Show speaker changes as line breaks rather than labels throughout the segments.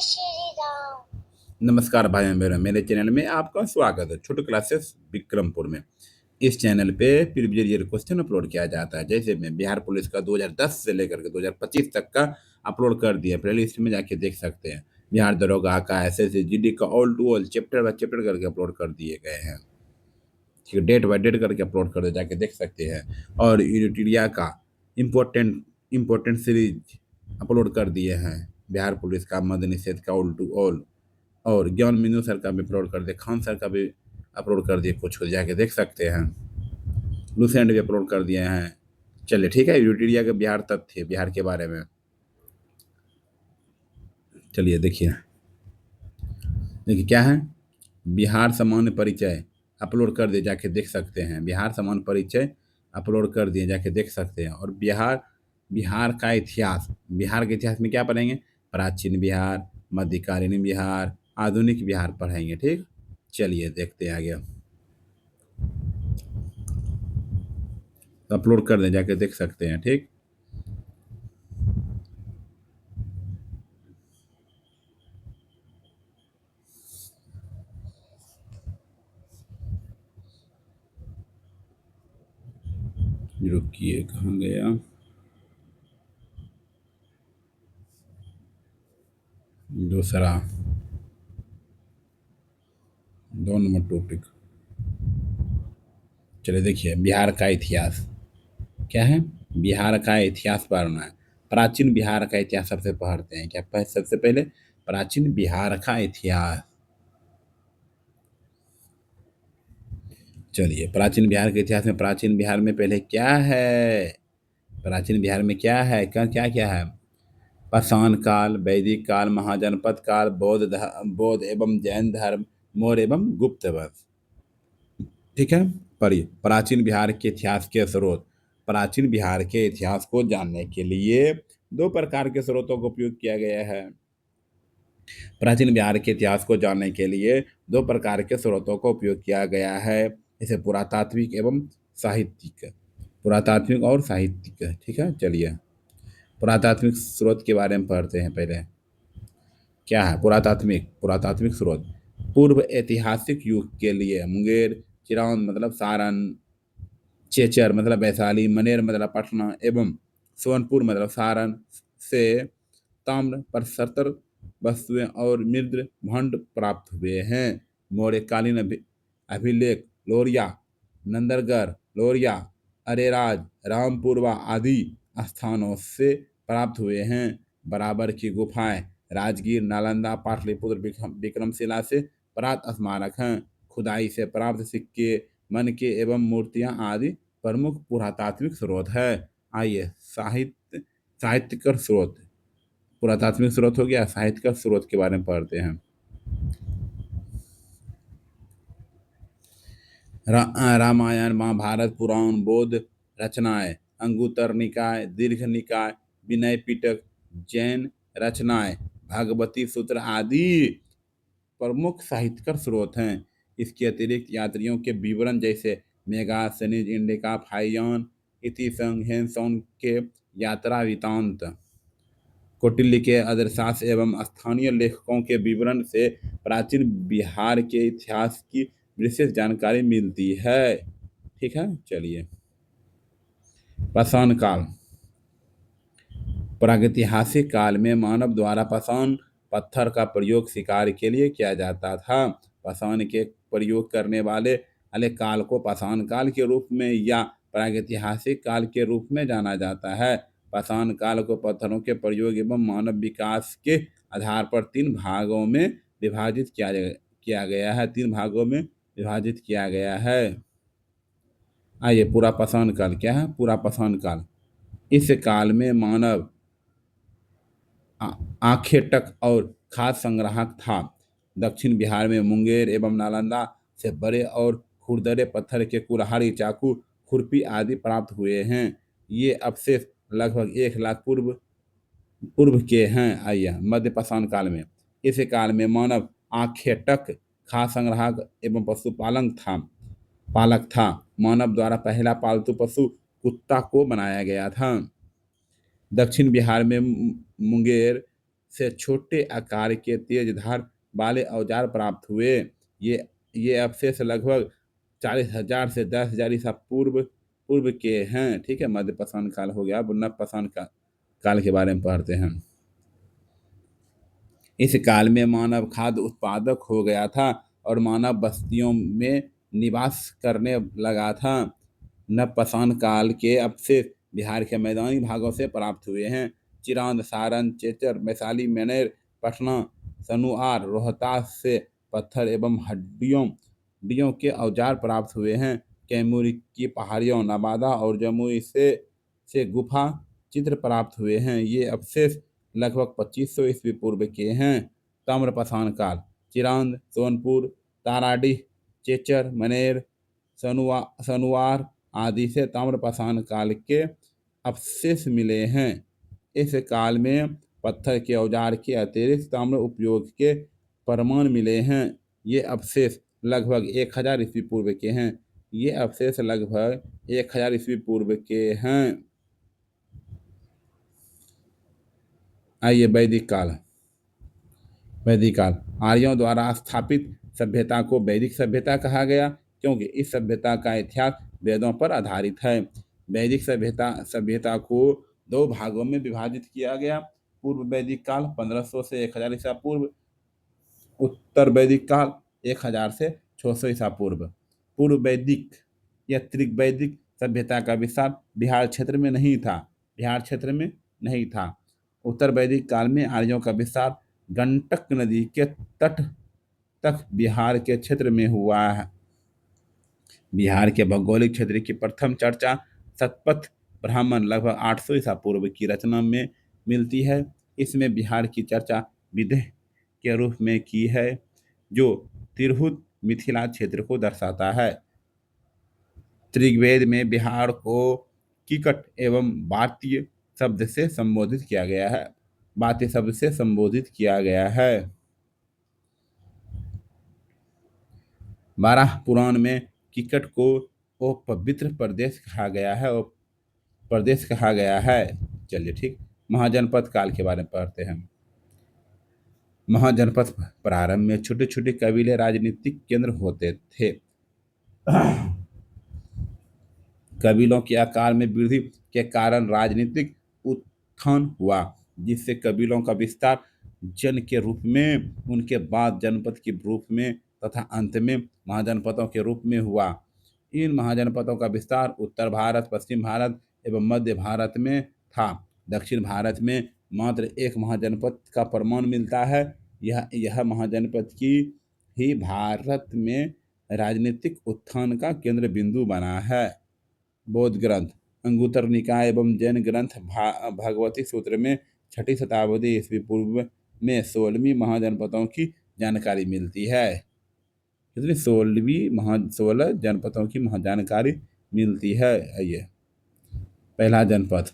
श्री राम।
नमस्कार भाई बहनों, मेरे चैनल में आपका स्वागत है। छोटे क्लासेस विक्रमपुर में इस चैनल पे प्रीवियस ईयर क्वेश्चन अपलोड किया जाता है। जैसे मैं बिहार पुलिस का 2010 से लेकर के 2025 तक का अपलोड कर दिया, प्लेलिस्ट में जाके देख सकते हैं। बिहार दरोगा का, एसएससी जीडी का all to all chapter by chapter करके अपलोड कर दिए गए हैं। ठीक है, डेट बाय डेट करके अपलोड कर दे, जाके देख सकते हैं। और यूनिटीरिया का इम्पोर्टेंट सीरीज अपलोड कर दिए हैं। बिहार पुलिस का, मद्य निषेध का ऑल टू ऑल, और ज्ञान मिनू सर का भी अपलोड कर दिया, खान सर का भी अपलोड कर दिए, कुछ कुछ जाके देख सकते हैं। लूसेंट भी अपलोड कर दिए हैं। चलिए ठीक है, यूटिलिया के बिहार तथ्य, बिहार के बारे में चलिए देखिए। देखिए क्या है, बिहार सामान्य परिचय अपलोड कर दिए, जाके देख सकते हैं। बिहार सामान्य परिचय अपलोड कर दिए, जाके देख सकते हैं। और बिहार बिहार का इतिहास, बिहार के इतिहास में क्या पढ़ेंगे? प्राचीन बिहार, मध्यकालीन बिहार, आधुनिक बिहार पढ़ेंगे। ठीक, चलिए देखते हैं आगे। अपलोड कर दें, जाके देख सकते हैं। ठीक, रुकिए, कहाँ गया? दूसरा 2 नंबर टॉपिक, चलिए देखिए। बिहार का इतिहास क्या है? बिहार का इतिहास पढ़ना है। प्राचीन बिहार का इतिहास सबसे पढ़ते हैं। क्या सबसे पहले प्राचीन बिहार का इतिहास। चलिए, प्राचीन बिहार के इतिहास में, प्राचीन बिहार में पहले क्या है? प्राचीन बिहार में क्या है? क्या क्या क्या है? पाषाण काल, वैदिक काल, महाजनपद काल, बौद्ध एवं जैन धर्म, मौर्य एवं गुप्त वंश। ठीक है, पढ़िए। प्राचीन बिहार के इतिहास के स्रोत। प्राचीन बिहार के इतिहास को जानने के लिए 2 प्रकार के स्रोतों का उपयोग किया गया है। प्राचीन बिहार के इतिहास को जानने के लिए 2 प्रकार के स्रोतों का उपयोग किया गया है, जैसे पुरातात्विक एवं साहित्यिक। पुरातात्विक और साहित्यिक। ठीक है, चलिए पुरातात्विक स्रोत के बारे में पढ़ते हैं पहले। क्या है पुरातात्विक? पुरातात्विक स्रोत पूर्व ऐतिहासिक युग के लिए मुंगेर, चिरौंद मतलब सारण, चेचर मतलब वैशाली, मनेर मतलब पटना एवं सोनपुर मतलब सारण से ताम्र प्रस्तर वस्तुएं और मृद भंड प्राप्त हुए हैं। मौर्यकालीन अभिलेख लोरिया, नंदरगढ़, लोरिया, अरेराज, रामपुरवा आदि स्थानों से प्राप्त हुए हैं। बराबर की गुफाएं राजगीर, नालंदा, पाटलिपुत्र, विक्रमशिला से प्राप्त स्मारक हैं। खुदाई से प्राप्त सिक्के, मनके एवं मूर्तियां आदि प्रमुख पुरातात्विक स्रोत है। आइए साहित्यकर स्रोत। पुरातात्विक स्रोत हो गया, साहित्यकर स्रोत के बारे में पढ़ते हैं। रामायण, महाभारत, पुराण, बौद्ध रचनाएं, अंगुत्तर निकाय, दीर्घ निकाय, विनय पिटक, जैन रचनाएं, भगवती सूत्र आदि प्रमुख साहित्यकर स्रोत हैं। इसके अतिरिक्त यात्रियों के विवरण जैसे मेगा सनीज इंडिका फाइयान इति संघ के यात्रा वृतांत, कौटिल्य के अदरशास्त्र एवं स्थानीय लेखकों के विवरण से प्राचीन बिहार के इतिहास की विशेष जानकारी मिलती है। ठीक है, चलिए। पाषाण काल। प्रागैतिहासिक काल में मानव द्वारा पाषाण पत्थर का प्रयोग शिकार के लिए किया जाता था। पाषाण के प्रयोग करने वाले काल को पाषाण काल के रूप में या प्रागैतिहासिक काल के रूप में जाना जाता है। पाषाण काल को पत्थरों के प्रयोग एवं मानव विकास के आधार पर 3 भागों में विभाजित किया गया है। 3 भागों में विभाजित किया गया है। आइए, पूरा पाषाण काल क्या है? पूरा पाषाण काल, इस काल में मानव आखेटक और खाद्य संग्राहक था। दक्षिण बिहार में मुंगेर एवं नालंदा से बड़े और खुरदरे पत्थर के कुल्हाड़ी, चाकू, खुरपी आदि प्राप्त हुए हैं। ये अवशेष लगभग 1 लाख पूर्व के हैं। आइए, मध्य पाषाण काल में, इस काल में मानव आखेटक, खाद्य संग्राहक एवं पालक था। मानव द्वारा पहला पालतू पशु कुत्ता को बनाया गया था। दक्षिण बिहार में मुंगेर से छोटे आकार के तेज धार वाले औजार प्राप्त हुए। ये अवशेष लगभग 40,000 से 10,000 ईसा पूर्व पूर्व के हैं। ठीक है, मध्य पाषाण काल हो गया। अब नव पाषाण काल के बारे में पढ़ते हैं। इस काल में मानव खाद्य उत्पादक हो गया था और मानव बस्तियों में निवास करने लगा था। नवपाषाण काल के अवशेष बिहार के मैदानी भागों से प्राप्त हुए हैं। चिरांद, सारण, चेचर, वैशाली, मनेर, पटना, सनुआर, रोहतास से पत्थर एवं हड्डियों के औजार प्राप्त हुए हैं। कैमूर की पहाड़ियों, नवादा और जमुई से गुफा चित्र प्राप्त हुए हैं। ये अवशेष लगभग 2500 ईस्वी पूर्व के हैं। ताम्रपाषाण काल, चिरांद, सोनपुर, ताराडीह, चेचर, मनेर, सनुआर आदि से ताम्रपाषाण काल के अवशेष मिले हैं। इस काल में पत्थर के औजार के अतिरिक्त ताम्र उपयोग के प्रमाण मिले हैं। ये अवशेष लगभग 1000 ईस्वी पूर्व के हैं। ये अवशेष लगभग 1000 ईस्वी पूर्व के हैं। आइए वैदिक काल। वैदिक काल आर्यों द्वारा स्थापित सभ्यता को वैदिक सभ्यता कहा गया, क्योंकि इस सभ्यता का इतिहास वेदों पर आधारित है। वैदिक सभ्यता को दो भागों में विभाजित किया गया। पूर्व वैदिक काल 1500 से 1000 ईसा पूर्व, उत्तर वैदिक काल 1000 से 600 ईसा पूर्व। पूर्व वैदिक या त्रिवैदिक सभ्यता का विस्तार बिहार क्षेत्र में नहीं था। उत्तर वैदिक काल में आर्यों का विस्तार गंडक नदी के तट तक बिहार के क्षेत्र में हुआ है। बिहार के भौगोलिक क्षेत्र की प्रथम चर्चा शतपथ ब्राह्मण लगभग 800 ईसा पूर्व की रचना में मिलती है। इसमें बिहार की चर्चा विदेह के रूप में की है, जो तिरहुत मिथिला क्षेत्र को दर्शाता है। ऋग्वेद में बिहार को किकट एवं बात्य शब्द से संबोधित किया गया है। बात्य शब्द से संबोधित किया गया है। 12 पुराण में किकट को वो पवित्र प्रदेश कहा गया है। चलिए ठीक, महाजनपद काल के बारे में पढ़ते हैं। महाजनपद प्रारंभ में छोटे छोटे कबीले राजनीतिक केंद्र होते थे। कबीलों के आकार में वृद्धि के कारण राजनीतिक उत्थान हुआ, जिससे कबीलों का विस्तार जन के रूप में, उनके बाद जनपद के रूप में तथा अंत में महाजनपदों के रूप में हुआ। इन महाजनपदों का विस्तार उत्तर भारत, पश्चिम भारत एवं मध्य भारत में था। दक्षिण भारत में मात्र एक महाजनपद का प्रमाण मिलता है। यह महाजनपद की ही भारत में राजनीतिक उत्थान का केंद्र बिंदु बना है। बौद्ध ग्रंथ, अंगुत्तर निकाय एवं जैन ग्रंथ भगवती सूत्र में 6ठी शताब्दी ईस्वी पूर्व में 16वीं महाजनपदों की जानकारी मिलती है। इसलिए 16 जनपदों की जानकारी मिलती है। ये पहला जनपद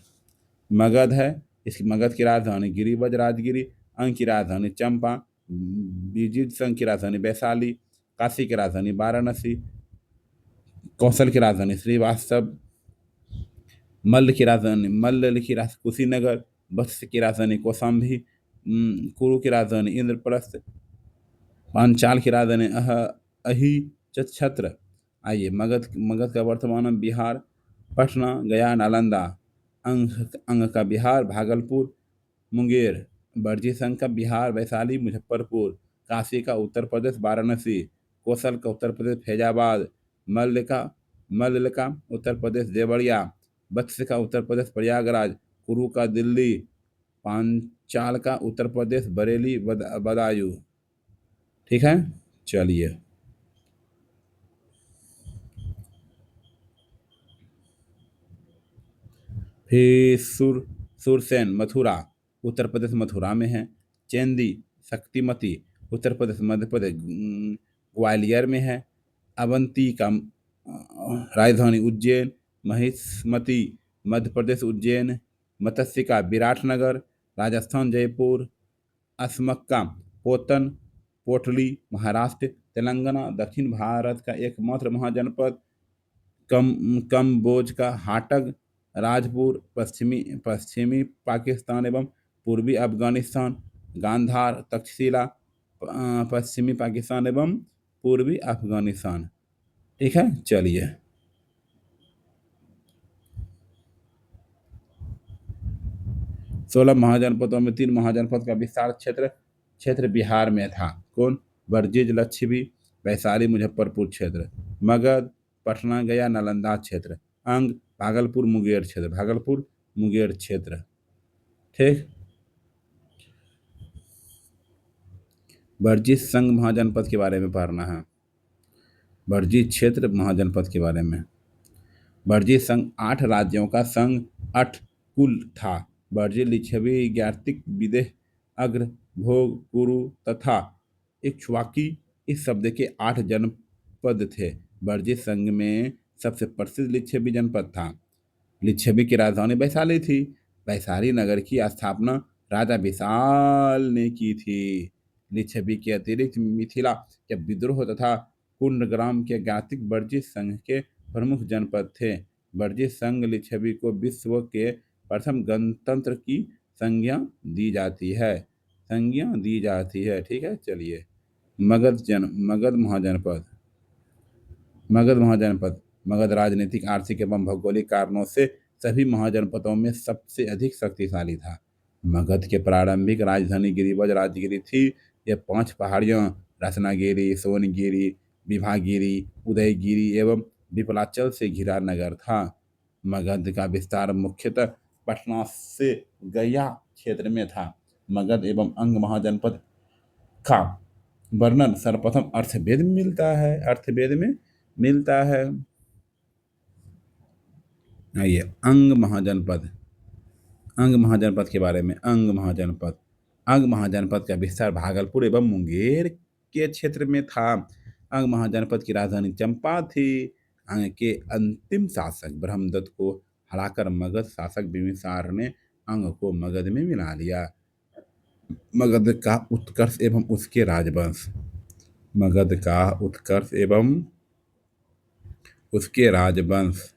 मगध है। इसकी मगध की राजधानी गिरिवज राजगिरी, अंग की राजधानी चंपा, विजित संघ की राजधानी वैशाली, काशी की राजधानी वाराणसी, कौशल की राजधानी श्रीवास्तव, मल्ल की राजधानी कुशीनगर, वत्स की राजधानी कौशाम्बी, कुरु की राजधानी इंद्रप्रस्थ, पांचाल की राजधानी अहिच्छत्र। आइए मगध का वर्तमान बिहार पटना, गया, नालंदा, अंग का बिहार भागलपुर, मुंगेर, बर्जी संघ का बिहार वैशाली, मुजफ्फरपुर, काशी का उत्तर प्रदेश वाराणसी, कौशल का उत्तर प्रदेश फैजाबाद, मल्ल का उत्तर प्रदेश देवरिया, वत्स का उत्तर प्रदेश प्रयागराज, कुरु का दिल्ली, पांचाल का उत्तर प्रदेश बरेली बदायूं। ठीक है, चलिए फिर सुरसेन मथुरा, उत्तर प्रदेश मथुरा में है। चेंदी शक्तिमती, उत्तर प्रदेश मध्य प्रदेश ग्वालियर में है। अवंती का राजधानी उज्जैन, महिष्मती मध्य प्रदेश उज्जैन, मत्स्यिका विराटनगर राजस्थान जयपुर, असमक्का पोतन पोटली महाराष्ट्र तेलंगाना। दक्षिण भारत का एकमात्र महाजनपद कम्बोज का हाटग राजपुर, पश्चिमी पाकिस्तान एवं पूर्वी अफगानिस्तान। गांधार, तक्षशिला, पश्चिमी पाकिस्तान एवं पूर्वी अफगानिस्तान। ठीक है, चलिए। 16 महाजनपदों में 3 महाजनपद का विस्तार क्षेत्र क्षेत्र बिहार में था। कौन? बर्जिज, लक्षद्वीप, वैशाली, मुजफ्फरपुर क्षेत्र। मगध, पटना, गया, नालंदा क्षेत्र। अंग, भागलपुर, मुंगेर क्षेत्र। भागलपुर, मुंगेर क्षेत्र। ठीक। बर्जिश संघ महाजनपद के बारे में पढ़ना है। बर्जिश क्षेत्र महाजनपद के बारे में। बर्जिश संघ 8 राज्यों का संघ 8 कुल था। बर्जिश, लिच्छवी, ज्ञातिक, विदेह, अग्र, भोग, कुरु तथा इक्ष्वाकी इस शब्द के 8 जनपद थे। बर्जिश संघ में सबसे प्रसिद्ध लिच्छवी जनपद था। लिच्छवी की राजधानी वैशाली थी। वैशाली नगर की स्थापना राजा विशाल ने की थी। लिच्छवी के अतिरिक्त मिथिला के विद्रोह तथा कुंडग्राम के ज्ञातिक बर्जिश संघ के प्रमुख जनपद थे। बर्जिश संघ लिच्छवी को विश्व के प्रथम गणतंत्र की संज्ञा दी जाती है। संज्ञा दी जाती है। ठीक है, चलिए। मगध महाजनपद। मगध महाजनपद मगध राजनीतिक, आर्थिक एवं भौगोलिक कारणों से सभी महाजनपदों में सबसे अधिक शक्तिशाली था। मगध के प्रारंभिक राजधानी गिरिवज राजगिरी थी। ये 5 पहाड़ियों रत्नागिरी, सोनगिरी, विभागिरी, उदयगिरी एवं विपलाचल से घिरा नगर था। मगध का विस्तार मुख्यतः पटना से गया क्षेत्र में था। मगध एवं अंग महाजनपद का वर्णन सर्वप्रथम अर्थवेद में मिलता है। अर्थवेद में मिलता है। आइए, अंग महाजनपद। अंग महाजनपद के बारे में। अंग महाजनपद का विस्तार भागलपुर एवं मुंगेर के क्षेत्र में था। अंग महाजनपद की राजधानी चंपा थी। अंग के अंतिम शासक ब्रह्मदत्त को हराकर मगध शासक बिंबिसार ने अंग को मगध में मिला लिया। मगध का उत्कर्ष एवं उसके राजवंश। मगध का उत्कर्ष एवं उसके राजवंश।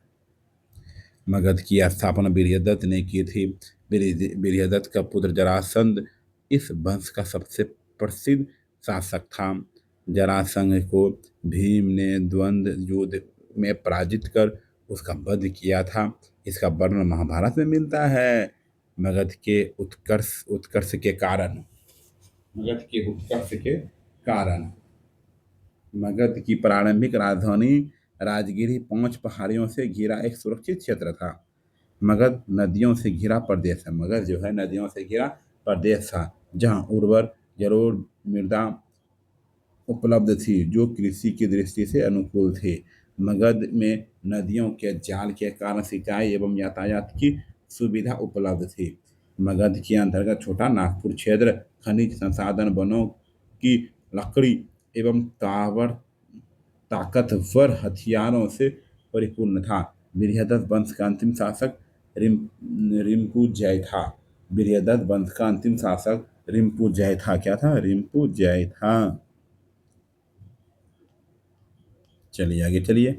मगध की स्थापना वीर्यदत्त ने की थी। वीर्यदत्त का पुत्र जरासंध इस वंश का सबसे प्रसिद्ध शासक था। जरासंध को भीम ने द्वंद्व युद्ध में पराजित कर उसका वध किया था। इसका वर्णन महाभारत में मिलता है। मगध के उत्कर्ष के कारण मगध की प्रारंभिक राजधानी राजगिरी 5 पहाड़ियों से घिरा एक सुरक्षित क्षेत्र था। मगध नदियों से घिरा प्रदेश है। मगध जो है नदियों से घिरा प्रदेश था, जहाँ उर्वर जरूर मृदा उपलब्ध थी जो कृषि की दृष्टि से अनुकूल थी। मगध में नदियों के जाल के कारण सिंचाई एवं यातायात की सुविधा उपलब्ध थी। मगध के अंतर्गत छोटा नागपुर क्षेत्र खनिज संसाधन, वनों की लकड़ी एवं ताकतवर हथियारों से परिपूर्ण था। बृहदत्त वंश का अंतिम शासक रिम्पुजय था। बृहदत्त वंश का अंतिम शासक रिम्पुजय था। क्या था? रिम्पुजय था। चलिए आगे चलिए।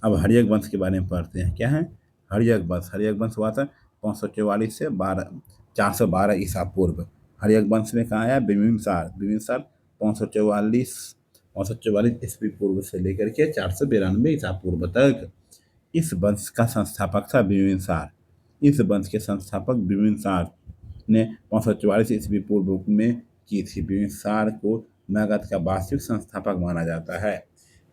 अब हर्यक वंश के बारे में पढ़ते हैं। क्या है? हर्यक वंश हुआ था 544 से 412 ईसा पूर्व। हर्यक वंश में कहा आया? बिंबिसार 544 ईस्वी पूर्व से लेकर के 492 ईसा पूर्व तक। इस वंश का संस्थापक था बिंबिसार। इस वंश के संस्थापक बिंबिसार ने 544 ईस्वी पूर्व में की थी। बिंबिसार को मगध का वास्तविक संस्थापक माना जाता है।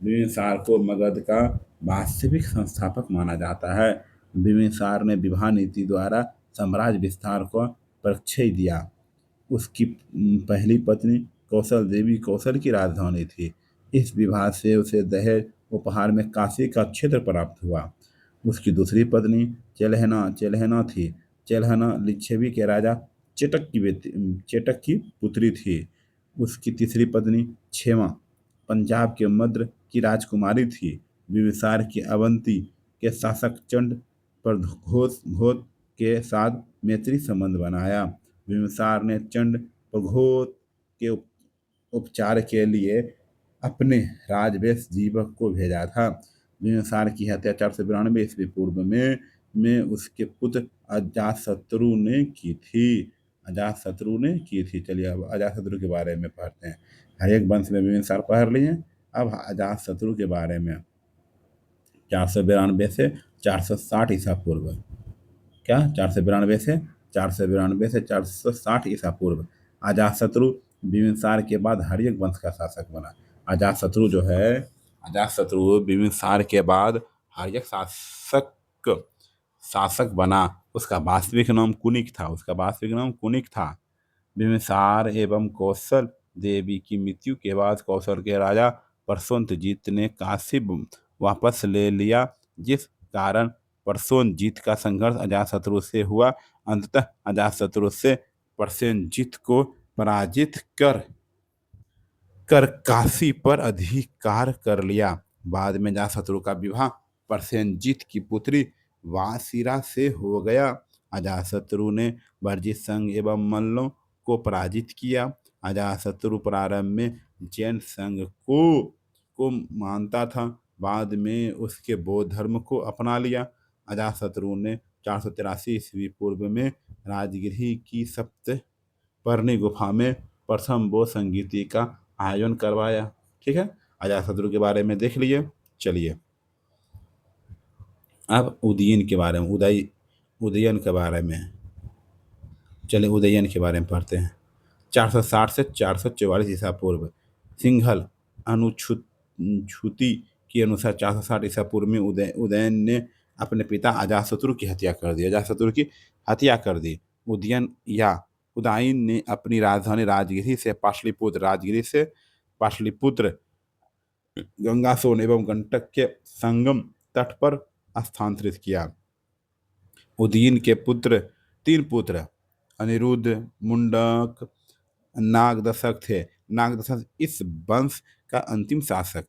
बिंबिसार को मगध का वास्तविक संस्थापक माना जाता है। बिंबिसार ने विवाह नीति द्वारा साम्राज्य विस्तार को परिचय दिया। उसकी पहली पत्नी कौशल देवी कौशल की राजधानी थी। इस विवाह से उसे दहेज उपहार में काशी का क्षेत्र प्राप्त हुआ। उसकी दूसरी पत्नी चेलहना थी। चेलहना लिच्छवी के राजा चेटक की पुत्री थी। उसकी तीसरी पत्नी क्षेमा पंजाब के मद्र की राजकुमारी थी। बिंबिसार की अवंती के शासक चंड प्रघोत के साथ मैत्री संबंध बनाया। बिंबिसार ने चंड प्रघोत के उपचार के लिए अपने राजवेश जीवक को भेजा था। बिंबिसार की हत्या 492 ईस्वी पूर्व में उसके पुत्र अजातशत्रु ने की थी। अजातशत्रु ने की थी। चलिए अब अजातशत्रु के बारे में पढ़ते हैं। हर्यक वंश में बिंबिसार पढ़ लिए। अब अजातशत्रु के बारे में 492 से 460 ईसा पूर्व। क्या 492 से 460 अजातशत्रु बिंबिसार के बाद हर्यक वंश का शासक बना। अजातशत्रु जो है, अजातशत्रु बिंबिसार के बाद हर्यक शासक शासक बना। उसका वास्तविक नाम कुनिक था। बिंबिसार एवं कौशल देवी की मृत्यु के बाद कौशल के राजा प्रसोनजीत ने काशी वापस ले लिया, जिस कारण प्रसोनजीत का संघर्ष अजातशत्रु से हुआ। अंततः अजातशत्रु से प्रसेनजीत को पराजित कर कर काशी पर अधिकार कर लिया। बाद में अजातशत्रु का विवाह प्रसेनजीत की पुत्री वासिरा से हो गया। अजातशत्रु ने वर्जित संघ एवं मल्लों को पराजित किया। अजातशत्रु प्रारंभ में जैन संघ को मानता था, बाद में उसके बौद्ध धर्म को अपना लिया। अजातशत्रु ने 483 ईस्वी पूर्व में राजगृह की सप्तपर्णी गुफा में प्रथम बौद्ध संगीति का आयोजन करवाया। ठीक है, अजातशत्रु के बारे में देख लिए। चलिए अब उदयन के बारे में, उदयन के बारे में, चलिए उदयन के बारे में पढ़ते हैं। 460 से 444 ईसा पूर्व सिंघल अनुच्छुति के अनुसार 460 ईसा पूर्व में उदयन ने अपने पिता अजातशत्रु की हत्या कर दी। उदयन ने अपनी राजधानी राजगिरी से पाटलिपुत्र गंगासोन एवं गंडक के संगम तट पर स्थानांतरित किया। उदयन के तीन पुत्र अनिरुद्ध, मुंडक, नागदशक थे। नागदशक इस वंश का अंतिम शासक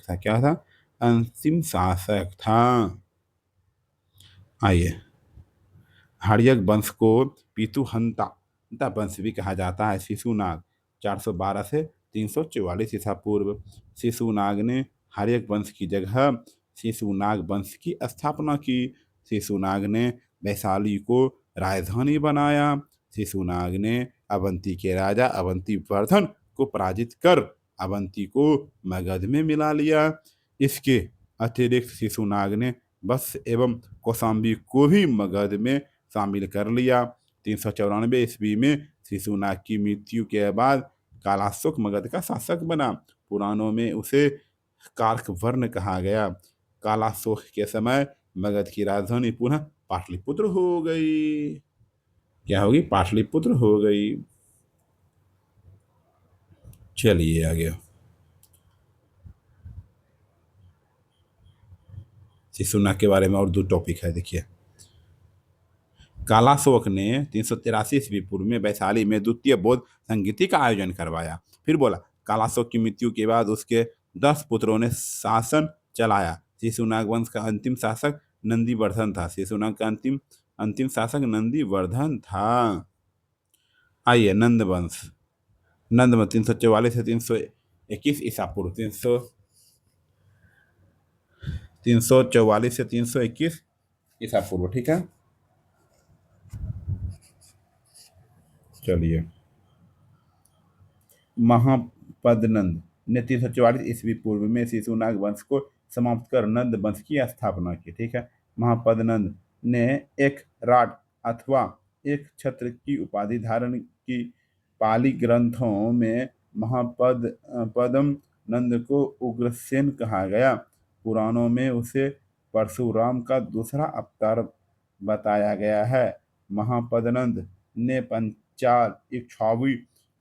था। क्या था? अंतिम शासक था। आइए, हर्यक वंश को पितुहंता वंश भी कहा जाता है। शिशुनाग 412 से 344 ईसा पूर्व शिशुनाग ने हर्यक वंश की जगह शिशुनाग वंश की स्थापना की। शिशुनाग ने वैशाली को राजधानी बनाया। शिशुनाग ने अवंती के राजा अवंतीवर्धन को पराजित कर अवंती को मगध में मिला लिया। इसके अतिरिक्त शिशुनाग ने बस एवं कौशाम्बी को भी मगध में शामिल कर लिया। 394 ईस्वी में शिशुनाग की मृत्यु के बाद कालाशोक मगध का शासक बना। पुराणों में उसे कार्कवर्ण कहा गया। कालाशोक के समय मगध की राजधानी पुनः पाटलिपुत्र हो गई। क्या होगी? पाटलिपुत्र हो गई। चलिए आगे, शिशुनाग के बारे में और दो टॉपिक है। देखिए, कालाशोक ने 383 ईस्वी पूर्व में वैशाली में द्वितीय बौद्ध संगीति का आयोजन करवाया। फिर बोला, कालाशोक की मृत्यु के बाद उसके 10 पुत्रों ने शासन चलाया। शिशुनाग वंश का अंतिम शासक नंदीवर्धन था। शिशुनाग का अंतिम शासक नंदीवर्धन था। आइए, नंद वंश 344 से 321 ईसा पूर्व 344 से 321 ईसा पूर्व। ठीक है, चलिए, महापदनंद ने 344 ईस्वी पूर्व में शिशुनाग वंश को समाप्त कर नंद वंश की स्थापना की। ठीक है, महापदनंद ने एक राट अथवा एक छत्र की उपाधि धारण की। पाली ग्रंथों में महापदम नंद को उग्रसेन कहा गया। पुराणों में उसे परशुराम का दूसरा अवतार बताया गया है। महापदनंद ने पंचाल, इक्ष्वाकु,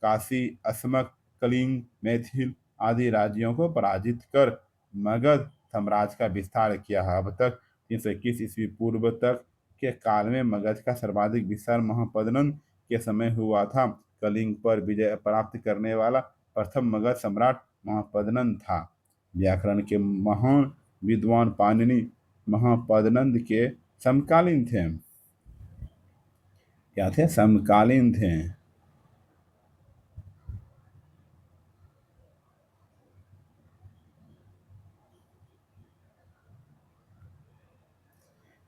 काशी, अस्मक, कलिंग, मैथिल आदि राज्यों को पराजित कर मगध साम्राज्य का विस्तार किया। अब तक 321 ईस्वी पूर्व तक के काल में मगध का सर्वाधिक विस्तार महापदनंद के समय हुआ था। कलिंग पर विजय प्राप्त करने वाला प्रथम मगध सम्राट महापदनंद था। व्याकरण के महान विद्वान पाणिनि महापदनंद के समकालीन थे। क्या थे? समकालीन थे।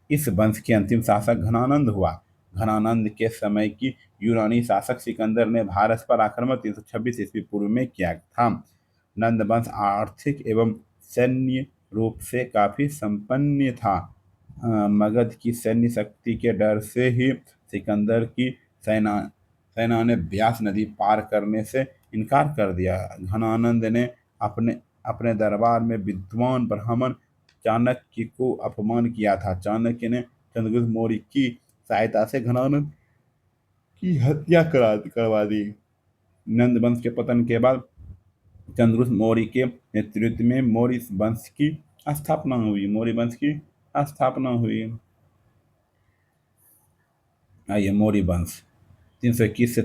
इस वंश के अंतिम शासक घनानंद हुआ। घनानंद के समय की यूनानी शासक सिकंदर ने भारत पर आक्रमण 326 ईस्वी पूर्व में किया था। नंद वंश आर्थिक एवं सैन्य रूप से काफी संपन्न था। मगध की सैन्य शक्ति के डर से ही सिकंदर की सेना सेना ने ब्यास नदी पार करने से इनकार कर दिया। घनानंद ने अपने अपने दरबार में विद्वान ब्राह्मण चाणक्य को अपमान किया था। चाणक्य ने चंद्रगुप्त मौर्य की सहायता से घनानंद की हत्या करवा दी। नंद वंश के पतन के बाद चंद्रगुप्त मौर्य के नेतृत्व में मौर्य वंश की स्थापना हुई। मौर्य वंश की स्थापना हुई। आइए मौर्य वंश 321 से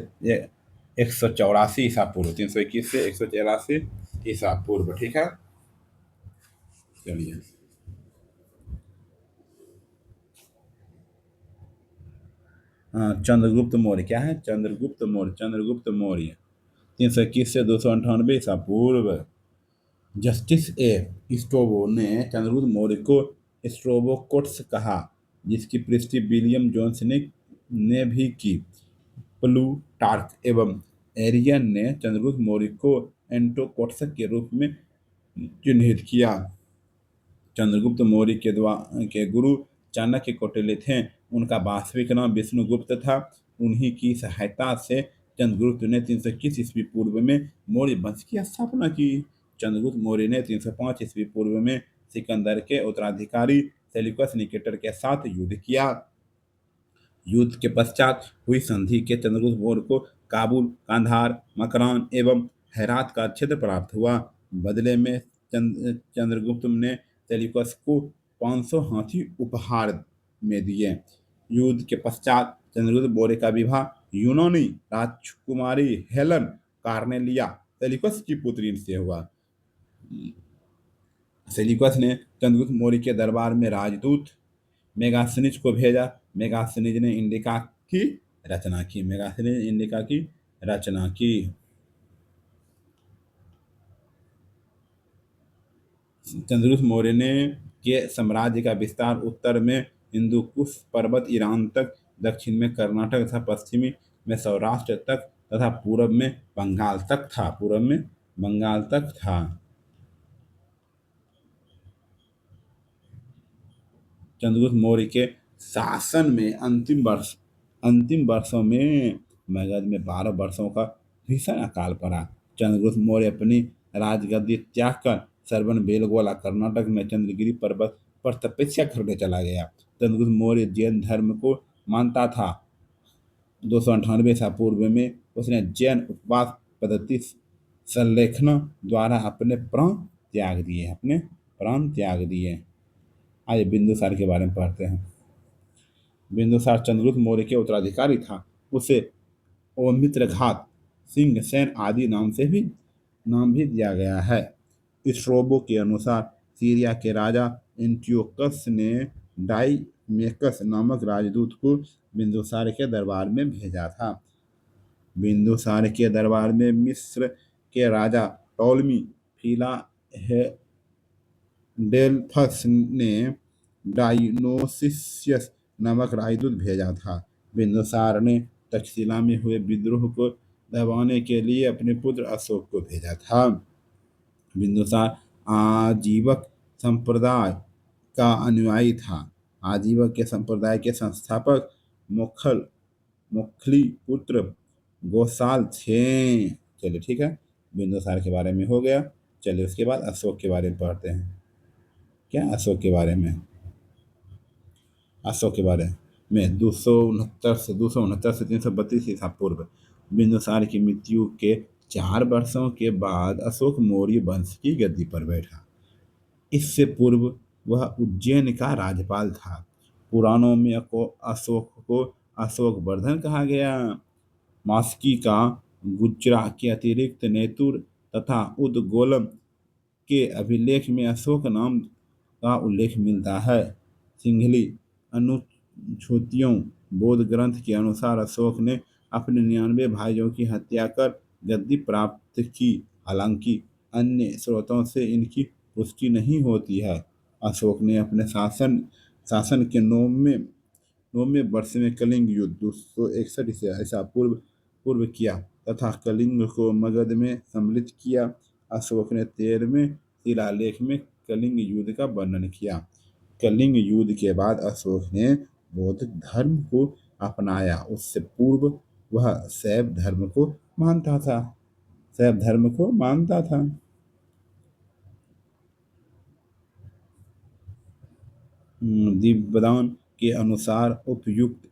184 ईसा पूर्व, 321 से 184 ईसा पूर्व। ठीक है, चलिए। चंद्रगुप्त मौर्य क्या है? चंद्रगुप्त मौर्य, चंद्रगुप्त मौर्य 321 से 298 ईसा पूर्व। जस्टिस ए स्ट्रोबो ने चंद्रगुप्त मौर्य को स्ट्रोबोकोट्स कहा, जिसकी पुष्टि विलियम जोन्स ने भी की। प्लूटार्क एवं एरियन ने चंद्रगुप्त मौर्य को एंटोकोट्स के रूप में चिन्हित किया। चंद्रगुप्त मौर्य के गुरु चाणक्य कौटिल्य थे। उनका वास्तविक नाम विष्णुगुप्त था। उन्हीं की सहायता से चंद्रगुप्त ने 321 ईस्वी पूर्व में मौर्य वंश की स्थापना की। चंद्रगुप्त मौर्य ने 305 ईस्वी पूर्व में सिकंदर के उत्तराधिकारी सेल्यूकस निकेटर के साथ युद्ध किया। युद्ध के पश्चात हुई संधि के चंद्रगुप्त मौर्य को काबुल, कांधार, मकरान एवं हेरात का क्षेत्र प्राप्त हुआ। बदले में चंद्रगुप्त ने सेल्यूकस को 500 हाथी उपहार में दिए। युद्ध के पश्चात चंद्रगुप्त मौर्य का विवाह यूनानी राजकुमारी हेलन कार्नेलिया सेल्यूकस की पुत्री से हुआ। सेल्यूकस ने चंद्रगुप्त मौर्य के दरबार में राजदूत मेगास्थनीज को भेजा। मेगास्थनीज ने इंडिका की रचना की। मेगास्थनीज ने इंडिका की रचना की। चंद्रगुप्त मौर्य ने के साम्राज्य का विस्तार उत्तर में हिंदुकुश पर्वत ईरान तक, दक्षिण में कर्नाटक तथा पश्चिमी में सौराष्ट्र तक तथा पूर्व में बंगाल तक था। पूर्व में बंगाल तक था। चंद्रगुप्त मौर्य के शासन में अंतिम वर्षों में मगध में 12 वर्षों का भीषण अकाल पड़ा। चंद्रगुप्त मौर्य अपनी राजगद्दी त्याग कर सरवन बेलगोला कर्नाटक में चंद्रगिरी पर्वत पर तपस्या करने चला गया। चंद्रगुप्त मौर्य जैन धर्म को मानता था। 298 ईसा पूर्व में उसने जैन उपवास पद्धति संलेखना द्वारा अपने प्राण त्याग दिए। आइए बिंदुसार के बारे में पढ़ते हैं। बिंदुसार चंद्रगुप्त मौर्य के उत्तराधिकारी था। उसे ओमित्रघात, सिंह सेन आदि नाम भी दिया गया है। स्ट्रोबो के अनुसार सीरिया के राजा एंटियोकस ने डाइमेकस नामक राजदूत को बिंदुसार के दरबार में भेजा था। बिंदुसार के दरबार में मिस्र के राजा टॉलमी फिलाडेल्फस ने डायोनिसियस नामक राजदूत भेजा था। बिंदुसार ने तक्षशिला में हुए विद्रोह को दबाने के लिए अपने पुत्र अशोक को भेजा था। बिंदुसार आजीवक संप्रदाय का अनुयायी था। आजीवक के संप्रदाय के संस्थापक मुखली पुत्र गोसाल थे। चलिए ठीक है, बिंदुसार के बारे में हो गया। चलिए उसके बाद अशोक के बारे में पढ़ते हैं। क्या अशोक के बारे में? अशोक के बारे में 269 से 332 ईसा पूर्व बिंदुसार की मृत्यु के 4 वर्षों के बाद अशोक मौर्य वंश की गद्दी पर बैठा। इससे पूर्व वह उज्जैन का राज्यपाल था। पुराणों में अशोक को अशोक वर्धन कहा गया। मास्की का गुज्रा के अतिरिक्त नेतुर तथा उदगोलम के अभिलेख में अशोक नाम का उल्लेख मिलता है। सिंघली अनुच्छुतियों बौद्ध ग्रंथ के अनुसार अशोक ने अपने 99 भाइयों की हत्या कर गद्दी प्राप्त की। हालांकि अन्य स्रोतों से इनकी पुष्टि नहीं होती है। अशोक ने अपने शासन के 9वें 9वें वर्ष में कलिंग युद्ध 261 ईसा पूर्व पूर्व किया तथा कलिंग को मगध में सम्मिलित किया। अशोक ने 13वें शिलालेख में कलिंग युद्ध का वर्णन किया। कलिंग युद्ध के बाद अशोक ने बौद्ध धर्म को अपनाया। उससे पूर्व वह शैव धर्म को मानता था। दिव्यदान के अनुसार उपगुप्त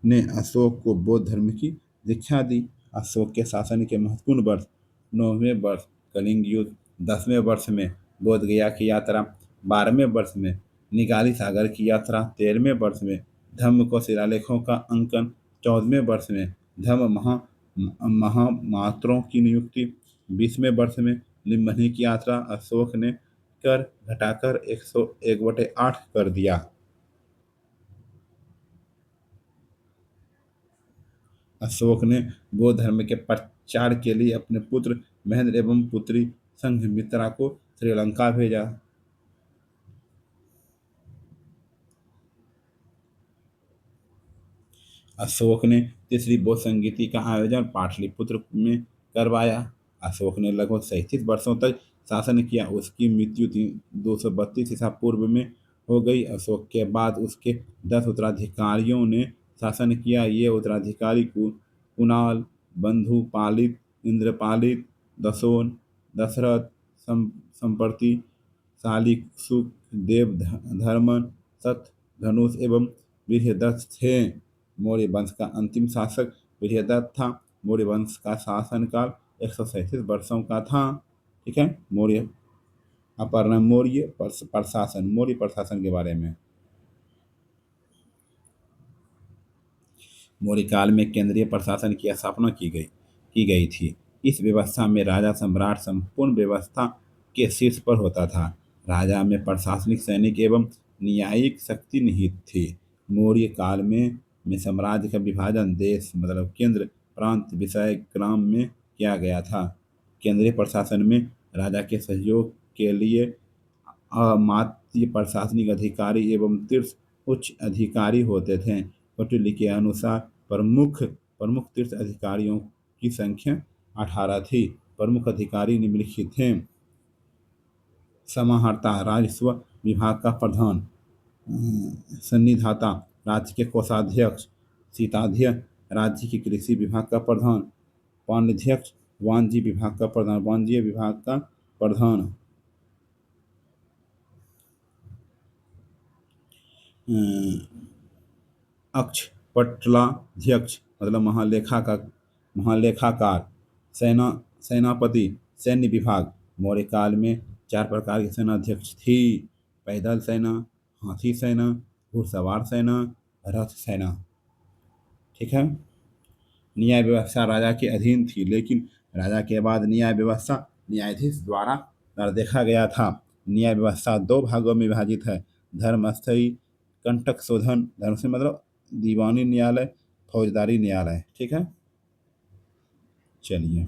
ने अशोक को बौद्ध धर्म की दीक्षा दी। अशोक के शासन के महत्वपूर्ण वर्ष 9वें वर्ष कलिंग युद्ध, 10वें वर्ष में बोध गया की यात्रा, 12वें वर्ष में निगाली सागर की यात्रा, 13वें वर्ष में धम्म को शिलालेखों का अंकन, 14वें वर्ष में धम्म महामात्रों की नियुक्ति, 20वें वर्ष में लिम्बनी की यात्रा अशोक ने कर घटाकर 101/8 कर दिया। अशोक ने बौद्ध धर्म के प्रचार के लिए अपने पुत्र महेंद्र एवं पुत्री संघमित्रा को श्रीलंका भेजा। अशोक ने तीसरी बौद्ध संगीति का आयोजन पाटलिपुत्र में करवाया। अशोक ने लगभग 37 वर्षों तक शासन किया। उसकी मृत्यु 232 ईसा पूर्व में हो गई। अशोक के बाद उसके 10 उत्तराधिकारियों ने शासन किया। ये उत्तराधिकारी कुणाल, बंधु पालित, इंद्रपालित, दसोन, दशरथ, संप्रति, शालिशुक, देवधर्मन, सत, धनुष एवं वीर्यदत्त थे। मौर्य वंश का अंतिम शासक वीर्यदत्त था। मौर्य वंश का शासनकाल 137 वर्षों का था। ठीक है, मौर्य अपर मौर्य प्रशासन के बारे में। मौर्य काल में केंद्रीय प्रशासन की स्थापना की गई थी। इस व्यवस्था में राजा सम्राट संपूर्ण व्यवस्था के शीर्ष पर होता था। राजा में प्रशासनिक, सैनिक एवं न्यायिक शक्ति निहित थी। मौर्य काल में साम्राज्य का विभाजन देश मतलब केंद्र, प्रांत, विषय, ग्राम में किया गया था। केंद्रीय प्रशासन में राजा के सहयोग के लिए अमात्य प्रशासनिक अधिकारी एवं तीर्थ उच्च अधिकारी होते थे। कौटिल्य के अनुसार प्रमुख तीर्थ अधिकारियों की संख्या 18 थी। प्रमुख अधिकारी निम्नलिखित थे। समाहर्ता राजस्व विभाग का प्रधान, सन्निधाता राज्य के कोषाध्यक्ष, शीताध्यक्ष राज्य की कृषि विभाग का प्रधान, पाण्याध्यक्ष वाणिज्य विभाग का प्रधान, वाणिज्य विभाग का प्रधान, अक्षपटलाध्यक्ष मतलब महालेखाकार, सेनापति सैन्य विभाग। मौर्य काल में 4 प्रकार की सेनाध्यक्ष थी: पैदल सेना, हाथी सेना, घुड़सवार सेना, रथ सेना। ठीक है। न्याय व्यवस्था राजा के अधीन थी, लेकिन राजा के बाद न्याय व्यवस्था न्यायाधीश द्वारा देखा गया था। न्याय व्यवस्था 2 भागों में विभाजित है: धर्मस्थयी, कंटक शोधन, धर्म से मतलब दीवानी न्यायालय, फौजदारी न्यायालय। ठीक है, चलिए।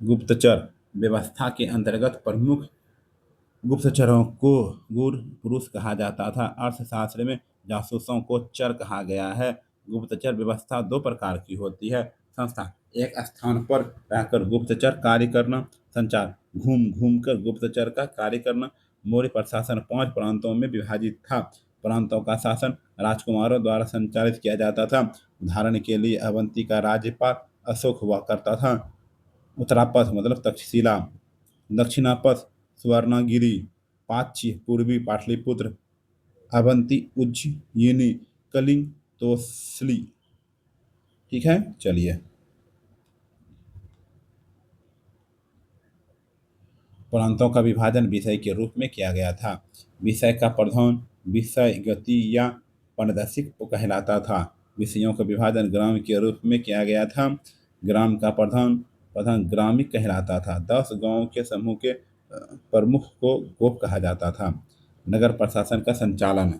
गुप्तचर व्यवस्था के अंतर्गत प्रमुख गुप्तचरों को गुर पुरुष कहा जाता था। अर्थशास्त्र में जासूसों को चर कहा गया है। गुप्तचर व्यवस्था 2 प्रकार की होती है: संस्था, एक स्थान पर रहकर गुप्तचर कार्य करना; संचार, घूम घूम कर गुप्तचर का कार्य करना। मौर्य प्रशासन 5 प्रांतों में विभाजित था। प्रांतों का शासन राजकुमारों द्वारा संचालित किया जाता था। उदाहरण के लिए अवंती का राज्यपाल अशोक हुआ करता था। उत्तरापथ मतलब तक्षशिला, दक्षिणापथ स्वर्णगिरि, पाच्य पूर्वी पाटलिपुत्र, अवंती उज्जयिनी, कलिंग तोसली। ठीक है, चलिए। प्रांतों का विभाजन विषय के रूप में किया गया था। विषय का प्रधान विषय गति या पारदर्शिक कहलाता था। विषयों का विभाजन ग्राम के रूप में किया गया था। ग्राम का प्रधान ग्रामिक कहलाता था। 10 गांव के समूह के प्रमुख को गोप कहा जाता था। नगर प्रशासन का संचालन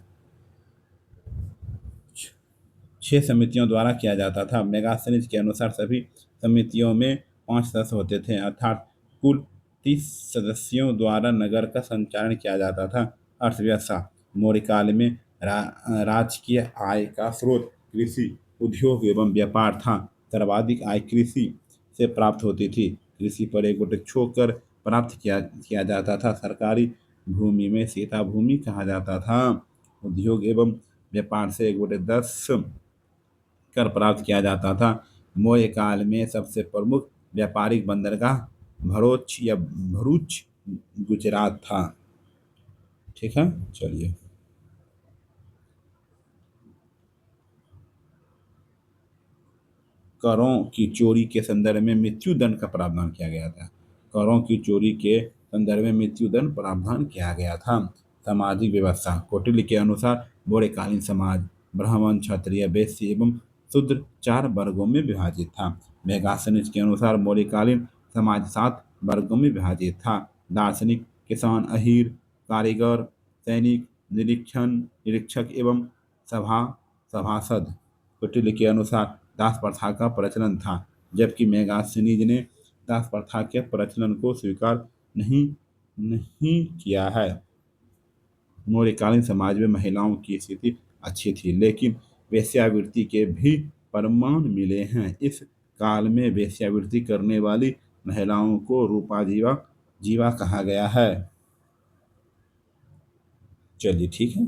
6 समितियों द्वारा किया जाता था। मेगास्थनीज के अनुसार सभी समितियों में 5 सदस्य होते थे, अर्थात कुल 30 सदस्यों द्वारा नगर का संचालन किया जाता था। अर्थव्यवस्था मौर्य काल में राजकीय आय का स्रोत कृषि, उद्योग एवं व्यापार था। सर्वाधिक आय कृषि से प्राप्त होती थी। कृषि पर एक गोटे छोकर प्राप्त किया जाता था। सरकारी भूमि में सीता भूमि कहा जाता था। उद्योग एवं व्यापार से एक गोटे 10 कर प्राप्त किया जाता था। मौर्य काल में सबसे प्रमुख व्यापारिक बंदरगाह भरूच या भरूच गुजरात था। ठीक है, चलिए। करों की चोरी के संदर्भ में मृत्यु दंड का प्रावधान किया गया था। करों की चोरी के संदर्भ में मृत्यु दंड प्रावधान किया गया था। सामाजिक व्यवस्था कौटिल्य के अनुसार मौर्यकालीन समाज ब्राह्मण, क्षत्रिय, वैश्य एवं शूद्र 4 वर्गों में विभाजित था। मेगास्थनीज के अनुसार मौर्यकालीन समाज 7 वर्गों में विभाजित था। दार्शनिक, किसान, अहीर, कारीगर, सैनिक, निरीक्षक एवं सभा सभासद। कौटिल्य के अनुसार दास प्रथा का प्रचलन था, जबकि मेगास्थनीज ने दास प्रथा के प्रचलन को स्वीकार नहीं नहीं किया है। मौर्यकालीन समाज में महिलाओं की स्थिति अच्छी थी, लेकिन वेश्यावृत्ति के भी प्रमाण मिले हैं। इस काल में वेश्यावृत्ति करने वाली महिलाओं को रूपा जीवा जीवा कहा गया है। चलिए, ठीक है।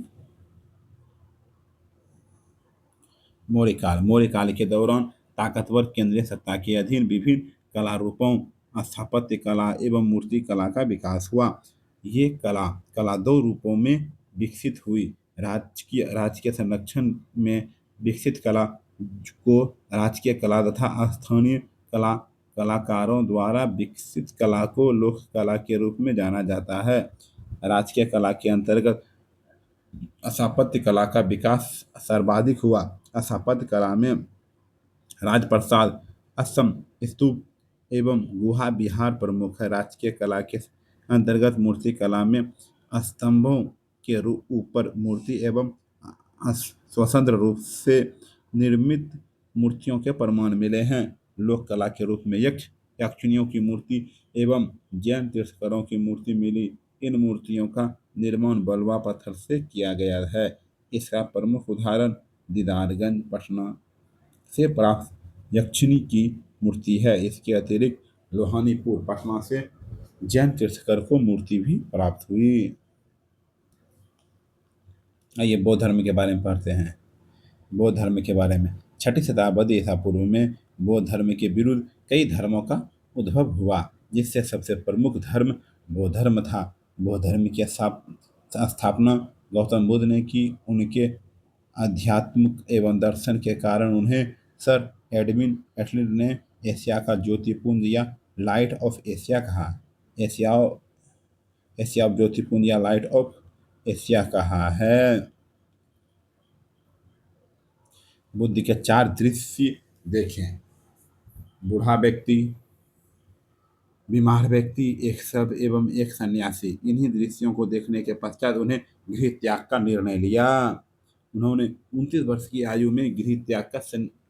मौर्यकाल के दौरान ताकतवर केंद्रीय सत्ता के अधीन विभिन्न कला रूपों, स्थापत्य कला एवं मूर्ति कला का विकास हुआ। ये कला कला 2 रूपों में विकसित हुई। राजकीय संरक्षण में विकसित कला को राजकीय कला तथा स्थानीय कला कलाकारों द्वारा विकसित कला को लोक कला के रूप में जाना जाता है। राजकीय कला के अंतर्गत स्थापत्य कला का विकास सर्वाधिक हुआ। स्थापत्य कला में राजप्रसाद, असम स्तूप एवं गुहा विहार प्रमुख है। राजकीय कला के अंतर्गत मूर्ति कला में स्तंभों के ऊपर मूर्ति एवं स्वतंत्र रूप से निर्मित मूर्तियों के प्रमाण मिले हैं। लोक कला के रूप में यक्ष यक्षिणियों की मूर्ति एवं जैन तीर्थंकरों की मूर्ति मिली। इन मूर्तियों का निर्माण बलुआ पत्थर से किया गया है। इसका प्रमुख उदाहरण दीदारगंज पटना से प्राप्त यक्षिणी की मूर्ति है। इसके अतिरिक्त लोहानीपुर पटना से जैन तीर्थंकर को मूर्ति भी प्राप्त हुई। आइए बौद्ध धर्म के बारे में पढ़ते हैं। बौद्ध धर्म के बारे में 6ठी शताब्दी ईसा पूर्व में बौद्ध धर्म के विरुद्ध कई धर्मों का उद्भव हुआ, जिससे सबसे प्रमुख धर्म बौद्ध धर्म था। बौद्ध धर्म की स्थापना गौतम बुद्ध ने की। उनके आध्यात्म एवं दर्शन के कारण उन्हें सर एडविन एटली ने एशिया का ज्योतिपुंज या लाइट ऑफ एशिया कहा। एशिया एशिया ऑफ ज्योतिपुंज या लाइट ऑफ एशिया कहा है। बुद्ध के 4 दृश्य देखें। बूढ़ा व्यक्ति, बीमार व्यक्ति, एक शव एवं एक सन्यासी। इन्हीं दृश्यों को देखने के पश्चात उन्हें गृह त्याग का निर्णय लिया। उन्होंने 29 वर्ष की आयु में गृह त्याग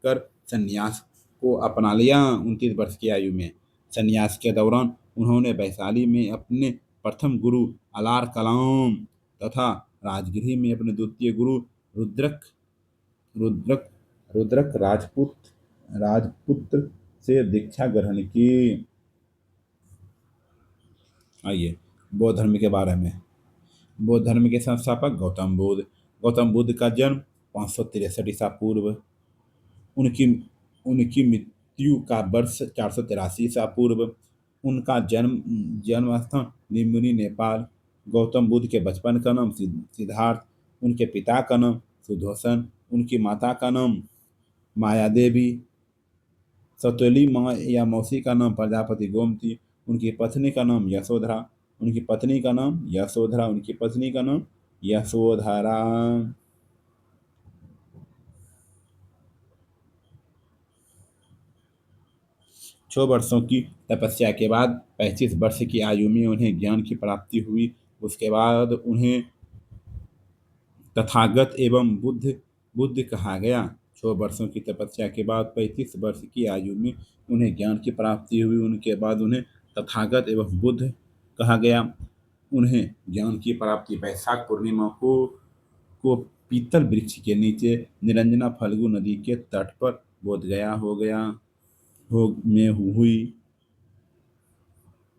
कर सन्यास को अपना लिया। 29 वर्ष की आयु में सन्यास के दौरान उन्होंने वैशाली में अपने प्रथम गुरु अलार कलाम तथा राजगृह में अपने द्वितीय गुरु रुद्रक रुद्रक रुद्रक राजपुत्र से दीक्षा ग्रहण की। आइए बौद्ध धर्म के बारे में। बौद्ध धर्म के संस्थापक गौतम बुद्ध। गौतम बुद्ध का जन्म 563 ईसा पूर्व, उनकी उनकी मृत्यु का वर्ष 483 ईसा पूर्व। उनका जन्म स्थान निम्बुनी, नेपाल। गौतम बुद्ध के बचपन का नाम सिद्धार्थ, उनके पिता का नाम सुदर्शन, उनकी माता का नाम माया देवी, सौतेली माँ या मौसी का नाम प्रजापति गोमती, उनकी पत्नी का नाम यशोधरा, उनकी पत्नी का नाम यशोधरा, उनकी पत्नी का नाम यशोधरा। 6 वर्षों की तपस्या के बाद 35 वर्ष की आयु में उन्हें ज्ञान की प्राप्ति हुई। उसके बाद उन्हें तथागत एवं बुद्ध कहा गया। 6 वर्षों की तपस्या के बाद 35 वर्ष की आयु में उन्हें ज्ञान की प्राप्ति हुई। उनके बाद उन्हें तथागत एवं बुद्ध कहा गया। उन्हें ज्ञान की प्राप्ति वैशाख पूर्णिमा को पीतल वृक्ष के नीचे निरंजना फल्गु नदी के तट पर बोध गया हो गया हो में हुई।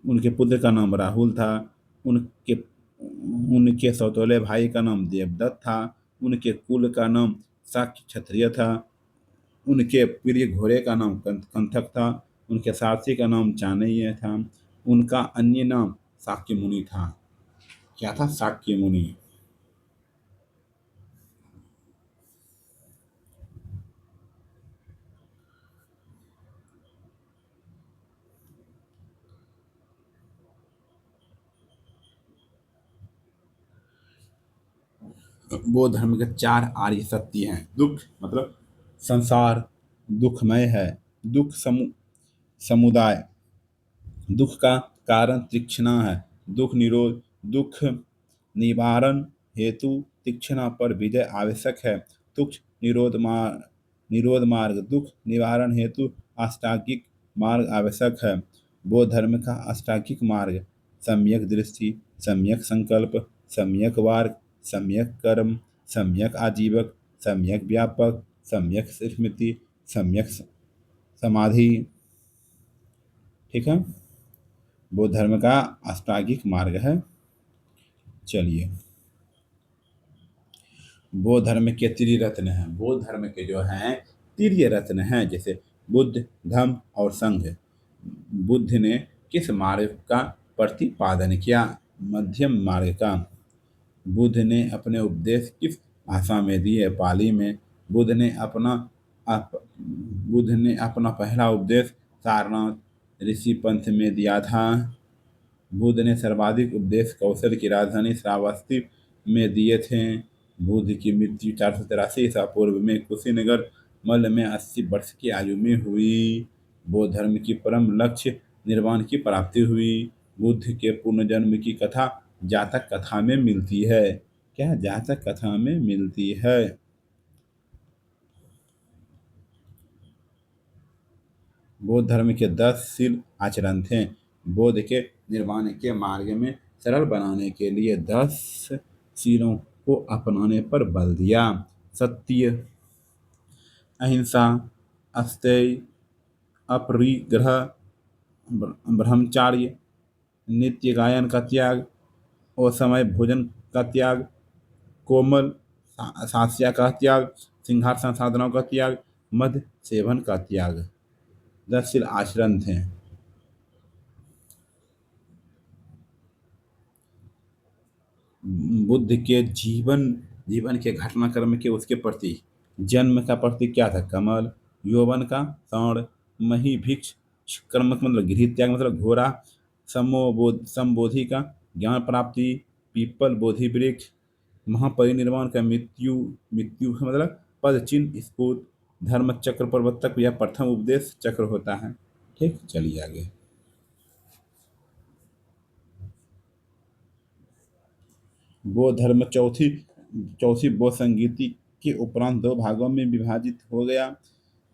उनके पुत्र का नाम राहुल था। उनके उनके सौतेले भाई का नाम देवदत्त था। उनके कुल का नाम शाक्य क्षत्रिय था। उनके प्रिय घोड़े का नाम कंथक था। उनके सारथी का नाम चाणक्य था। उनका अन्य नाम शाक्य मुनि था। क्या था? शाक्य मुनि। बौद्ध धर्म के चार आर्य सत्य हैं। दुख मतलब संसार दुखमय है। दुख समुदाय, दुख का कारण तीक्ष्णा है। दुख निरोध, दुख निवारण हेतु तीक्ष्णा पर विजय आवश्यक है। दुख निरोध मार्ग, दुख निवारण हेतु अष्टांगिक मार्ग आवश्यक है। बौद्ध धर्म का अष्टांगिक मार्ग सम्यक दृष्टि, सम्यक संकल्प, सम्यक वार्ग, सम्यक कर्म, सम्यक आजीवक, सम्यक व्यापक, सम्यक स्मृति, सम्यक समाधि। ठीक है। बौद्ध धर्म का अष्टांगिक मार्ग है। चलिए, बौद्ध धर्म के त्रिरत्न हैं। बौद्ध धर्म के जो हैं तीर्य रत्न हैं, जैसे बुद्ध, धम्म और संघ। बुद्ध ने किस मार्ग का प्रतिपादन किया? मध्यम मार्ग का। बुद्ध ने अपने उपदेश किस भाषा में दिए? पाली में। बुद्ध ने अपना बुद्ध ने अपना पहला उपदेश सारनाथ ऋषि पंथ में दिया था। बुद्ध ने सर्वाधिक उपदेश कौशल की राजधानी श्रावस्ती में दिए थे। बुद्ध की मृत्यु 483 ईसा पूर्व में कुशीनगर मल्ल में 80 वर्ष की आयु में हुई। बौद्ध धर्म की परम लक्ष्य निर्वाण की प्राप्ति हुई। बुद्ध के पुनर्जन्म की कथा जातक कथा में मिलती है। क्या? जातक कथा में मिलती है। बौद्ध धर्म के 10 शील आचरण थे। बौद्ध के निर्वाण के मार्ग में सरल बनाने के लिए 10 शीलों को अपनाने पर बल दिया। सत्य, अहिंसा, अस्तेय, अपरिग्रह, ब्रह्मचार्य, नित्य गायन का त्याग, असमय भोजन का त्याग, कोमल सास्या का त्याग, सिंहासन साधनाओं का त्याग, मद सेवन का त्याग। 10 शील आचरण थे। बुद्ध के जीवन के घटनाक्रम के उसके प्रति जन्म का प्रतीक क्या था? कमल। यौवन का सांड। मही भिक्ष, कर्मक मतलब गृह त्याग मतलब घोड़ा। संबोधि का ज्ञान प्राप्ति, पीपल बोधि वृक्ष। महापरिनिर्वाण का मृत्यु मृत्यु का मतलब पद चिन्ह स्फूर्त। धर्म चक्र प्रवर्तक यह प्रथम उपदेश चक्र होता है। ठीक, चलिए आगे। बौद्ध धर्म चौथी चौथी बौद्ध संगीति के उपरांत दो भागों में विभाजित हो गया।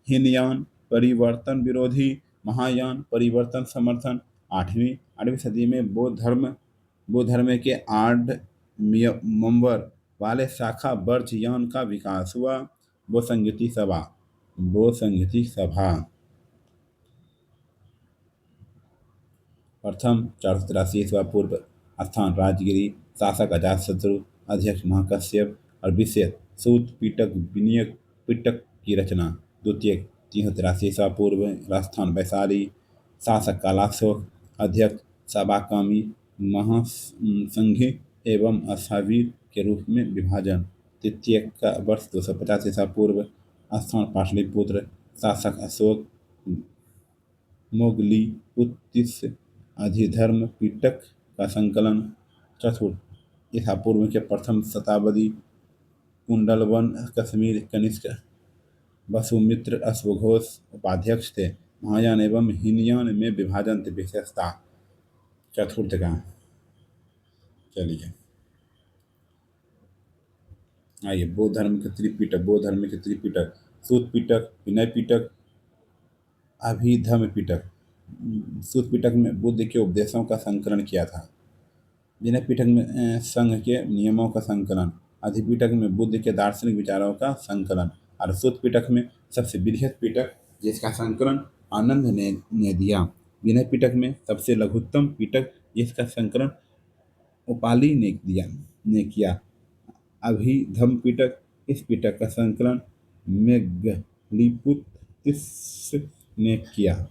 हीनयान परिवर्तन विरोधी, महायान परिवर्तन समर्थन। आठवीं सदी में बौद्ध धर्म के 8 मंबर वाले शाखा वर्जयान का विकास हुआ। बौद्ध संगीति सभा प्रथम 483 ईस्वी पूर्व। स्थान राजगिरी। शासक अजातशत्रु। अध्यक्ष महाकश्यप। और विषय सूत पिटक विनयक पिटक की रचना। द्वितीय 383 ईस्वी पूर्व। राजस्थान वैशाली। शासक कालाशोक। अध्यक्ष सबाकामी। महासंघी एवं असावीर के रूप में विभाजन। तृतीय का वर्ष 250 ईसा पूर्व। स्थान पाटलिपुत्र। शासक अशोक। मोगली उत्तिश अधिधर्म पिटक का संकलन। चतुर्थ ईसा पूर्व के प्रथम शताब्दी। कुंडलवन कश्मीर कनिष्क वसुमित्र अश्वघोष उपाध्यक्ष थे। महायान एवं हीनयान में विभाजन थे। विशेषता चतुर्थ का। चलिए आइए, बौद्ध धर्म के त्रिपिटक। सूत पिटक, विनय पिटक, अभिधम पिटक। सूत पिटक में बुद्ध के उपदेशों का संकलन किया था। विनय पिटक में संघ के नियमों का संकलन, अधिपिटक में बुद्ध के दार्शनिक विचारों का संकलन, और सूत पिटक में सबसे बृहत पिटक जिसका संकलन आनंद ने दिया। विनय पिटक में सबसे लघुत्तम पिटक जिसका संकलन उपाली ने किया। अभिधम पिटक, इस पिटक का संकलन मेघलिपुत्स ने किया।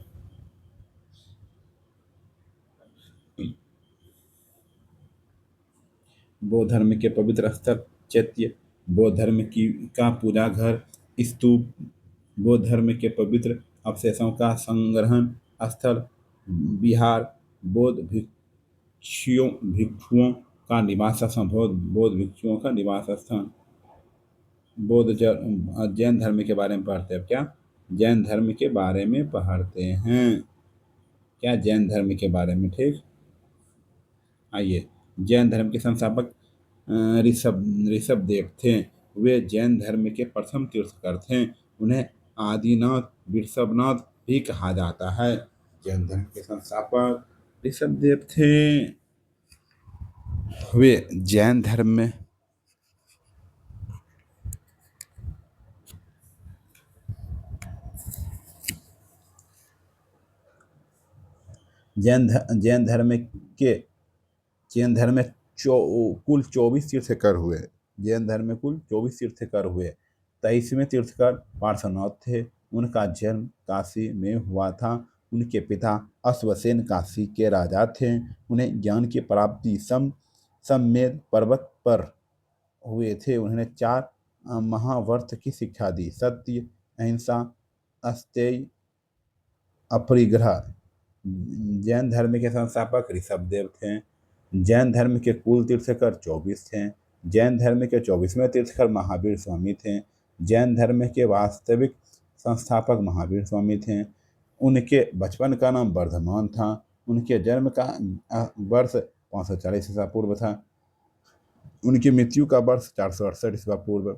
बौद्ध धर्म के पवित्र स्थल चैत्य, बौद्ध धर्म की का पूजा घर स्तूप, बौद्ध धर्म के पवित्र अवशेषों का संग्रहण स्थल विहार, बौद्ध भिक्षुओं का निवास स्थान, बौद्ध भिक्षुओं का निवास स्थान। जैन धर्म के बारे में पढ़ते हैं। क्या जैन धर्म के बारे में पढ़ते हैं? क्या जैन धर्म के बारे में? ठीक, आइए। जैन धर्म के संस्थापक ऋषभ देव थे। वे जैन धर्म के प्रथम तीर्थंकर थे। उन्हें आदिनाथ, वृषभनाथ भी कहा जाता है। जैन धर्म के संस्थापक ऋषभ देव थे। वे जैन धर्म में जैन धर्म में कुल 24 तीर्थंकर हुए। जैन धर्म में कुल 24 तीर्थंकर हुए। 23वें तीर्थंकर पार्श्वनाथ थे। उनका जन्म काशी में हुआ था। उनके पिता अश्वसेन काशी के राजा थे। उन्हें ज्ञान की प्राप्ति सममेध पर्वत पर हुए थे। उन्होंने 4 महाव्रत की शिक्षा दी: सत्य, अहिंसा, अस्तेय, अपरिग्रह। जैन धर्म के संस्थापक ऋषभ देव थे। जैन धर्म के कुल तीर्थंकर 24 थे। जैन धर्म के 24वें तीर्थंकर महावीर स्वामी थे। जैन धर्म के वास्तविक संस्थापक महावीर स्वामी थे। उनके बचपन का नाम वर्धमान था। उनके जन्म का वर्ष 540 ईसा पूर्व था। उनकी मृत्यु का वर्ष 468 ईसा पूर्व।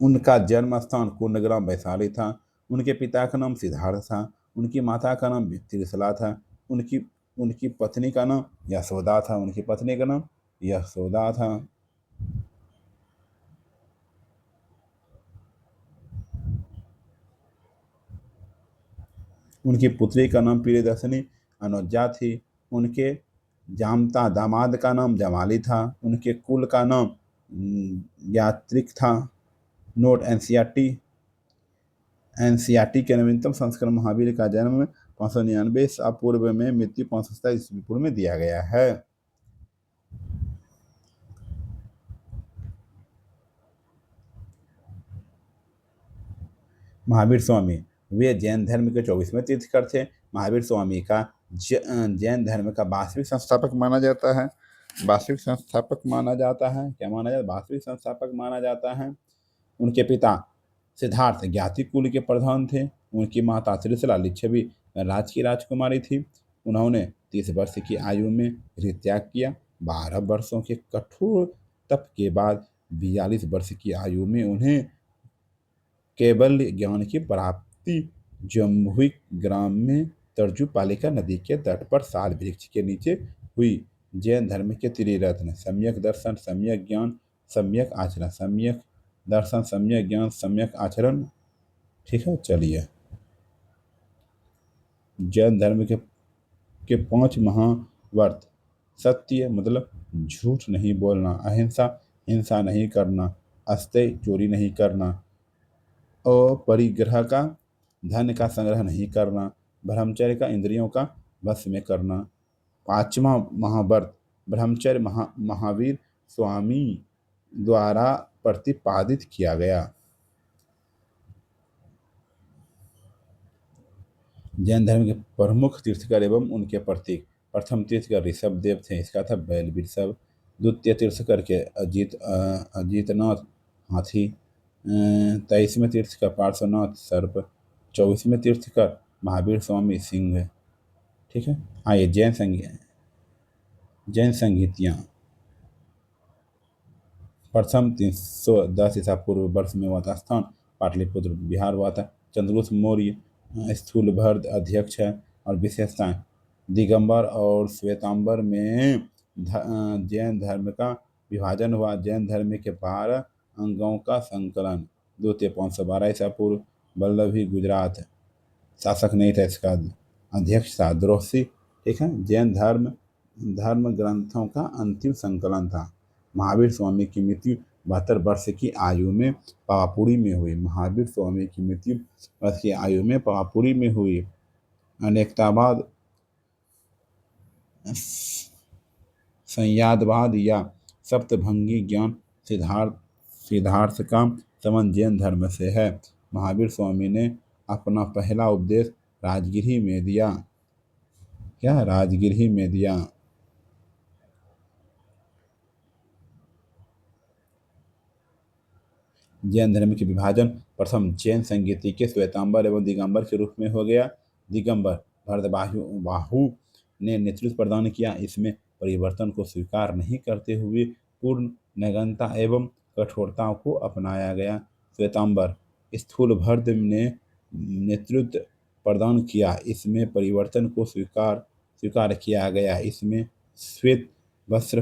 उनका जन्म स्थान कुंडग्राम वैशाली था। उनके पिता का नाम सिद्धार्थ था। उनकी माता का नाम त्रिशला था। उनकी पत्नी का नाम यशोदा था। उनकी पत्नी का नाम यशोदा था। उनकी पुत्री का नाम प्रियदर्शनी अनुजा थी। उनके जामता दामाद का नाम जमाली था। उनके कुल का नाम यात्रिक था। नोट: एनसीईआरटी के नवीनतम संस्करण महावीर का जन्म 599 ईसा पूर्व में, मृत्यु 527 ईसा पूर्व में दिया गया है। महावीर स्वामी, वे जैन धर्म के 24वें तीर्थंकर थे। महावीर स्वामी का जैन धर्म का वास्तविक संस्थापक माना जाता है। वास्तविक संस्थापक माना जाता है। क्या माना जाता है? वास्तविक संस्थापक माना जाता है। उनके पिता सिद्धार्थ ज्ञाति कुल के प्रधान थे। उनकी माता त्रिशला लिच्छवी राज की राजकुमारी थी। उन्होंने 30 वर्ष की आयु में गृह त्याग किया। 12 वर्षों के कठोर तप के बाद 42 वर्ष की आयु में उन्हें केवल ज्ञान की प्राप्ति जम्बुई ग्राम में तर्जुपालिका नदी के तट पर साल वृक्ष के नीचे हुई। जैन धर्म के त्रिरत्न: सम्यक दर्शन, सम्यक ज्ञान, सम्यक आचरण। सम्यक दर्शन, सम्यक ज्ञान, सम्यक आचरण। ठीक है, चलिए। जैन धर्म के 5 महाव्रत: सत्य मतलब झूठ नहीं बोलना, अहिंसा हिंसा नहीं करना, अस्तेय चोरी नहीं करना, अपरिग्रह का धन का संग्रह नहीं करना, ब्रह्मचर्य का इंद्रियों का वश में करना। 5वां महाव्रत ब्रह्मचर्य महावीर स्वामी द्वारा प्रतिपादित किया गया। जैन धर्म के प्रमुख तीर्थंकर एवं उनके प्रतीक: प्रथम तीर्थंकर ऋषभ देव थे, इसका था बैल वृषभ। द्वितीय तीर्थंकर के अजीतनाथ हाथी। 23वें तीर्थंकर पार्श्वनाथ सर्प। 24वें तीर्थंकर महावीर स्वामी सिंह। ठीक है, आइए जैन संगीतियाँ। प्रथम 310 ईसा पूर्व वर्ष में हुआ था। स्थान पाटलिपुत्र बिहार हुआ था। चंद्रगुप्त मौर्य स्थूलभर्त अध्यक्ष है। और विशेषताएं, दिगंबर और श्वेतांबर में जैन धर्म का विभाजन हुआ। जैन धर्म के 12 अंगों का संकलन। द्वितीय 512 ईसा पूर्व। वल्लभी गुजरात शासक नहीं था, इसका अध्यक्ष था द्रोसी। ठीक है। जैन धर्म धर्म ग्रंथों का अंतिम संकलन था। महावीर स्वामी की मृत्यु 72 वर्ष की आयु में पावापुरी में हुई। महावीर स्वामी की मृत्यु वर्ष की आयु में पावापुरी में हुई। अनेकतावाद, संयादवाद या सप्तभंगी ज्ञान सिद्धार्थ का संबंध जैन धर्म से है। महावीर स्वामी ने अपना पहला उपदेश राजगिरी में दिया। क्या? राजगिरी में दिया। जैन धर्म के विभाजन प्रथम जैन संगीति के श्वेतांबर एवं दिगंबर के रूप में हो गया। दिगंबर भरतबाहु ने नेतृत्व प्रदान किया। इसमें परिवर्तन को स्वीकार नहीं करते हुए पूर्ण नग्नता एवं कठोरता को अपनाया गया। श्वेतांबर स्थूलभर्त ने नेतृत्व प्रदान किया। इसमें परिवर्तन को स्वीकार किया गया। इसमें श्वेत वस्त्र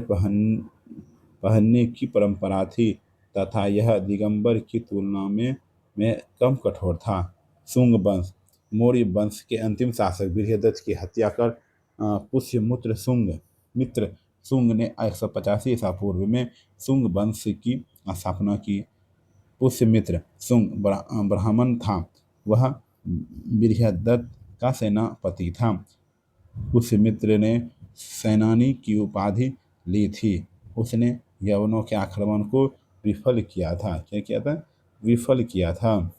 पहनने की परंपरा थी तथा यह दिगंबर की तुलना में कम कठोर था। शुंग वंश, मौर्य वंश के अंतिम शासक बृहदत्त की हत्या कर पुष्यमित्र शुंग ने 185 ईसा पूर्व में शुंग वंश की स्थापना की। पुष्यमित्र शुंग ब्राह्मण था। वह बृहदत्त का सेनापति था। पुष्यमित्र ने सेनानी की उपाधि ली थी। उसने यवनों के आक्रमण को विफल किया था। क्या किया था? विफल किया था।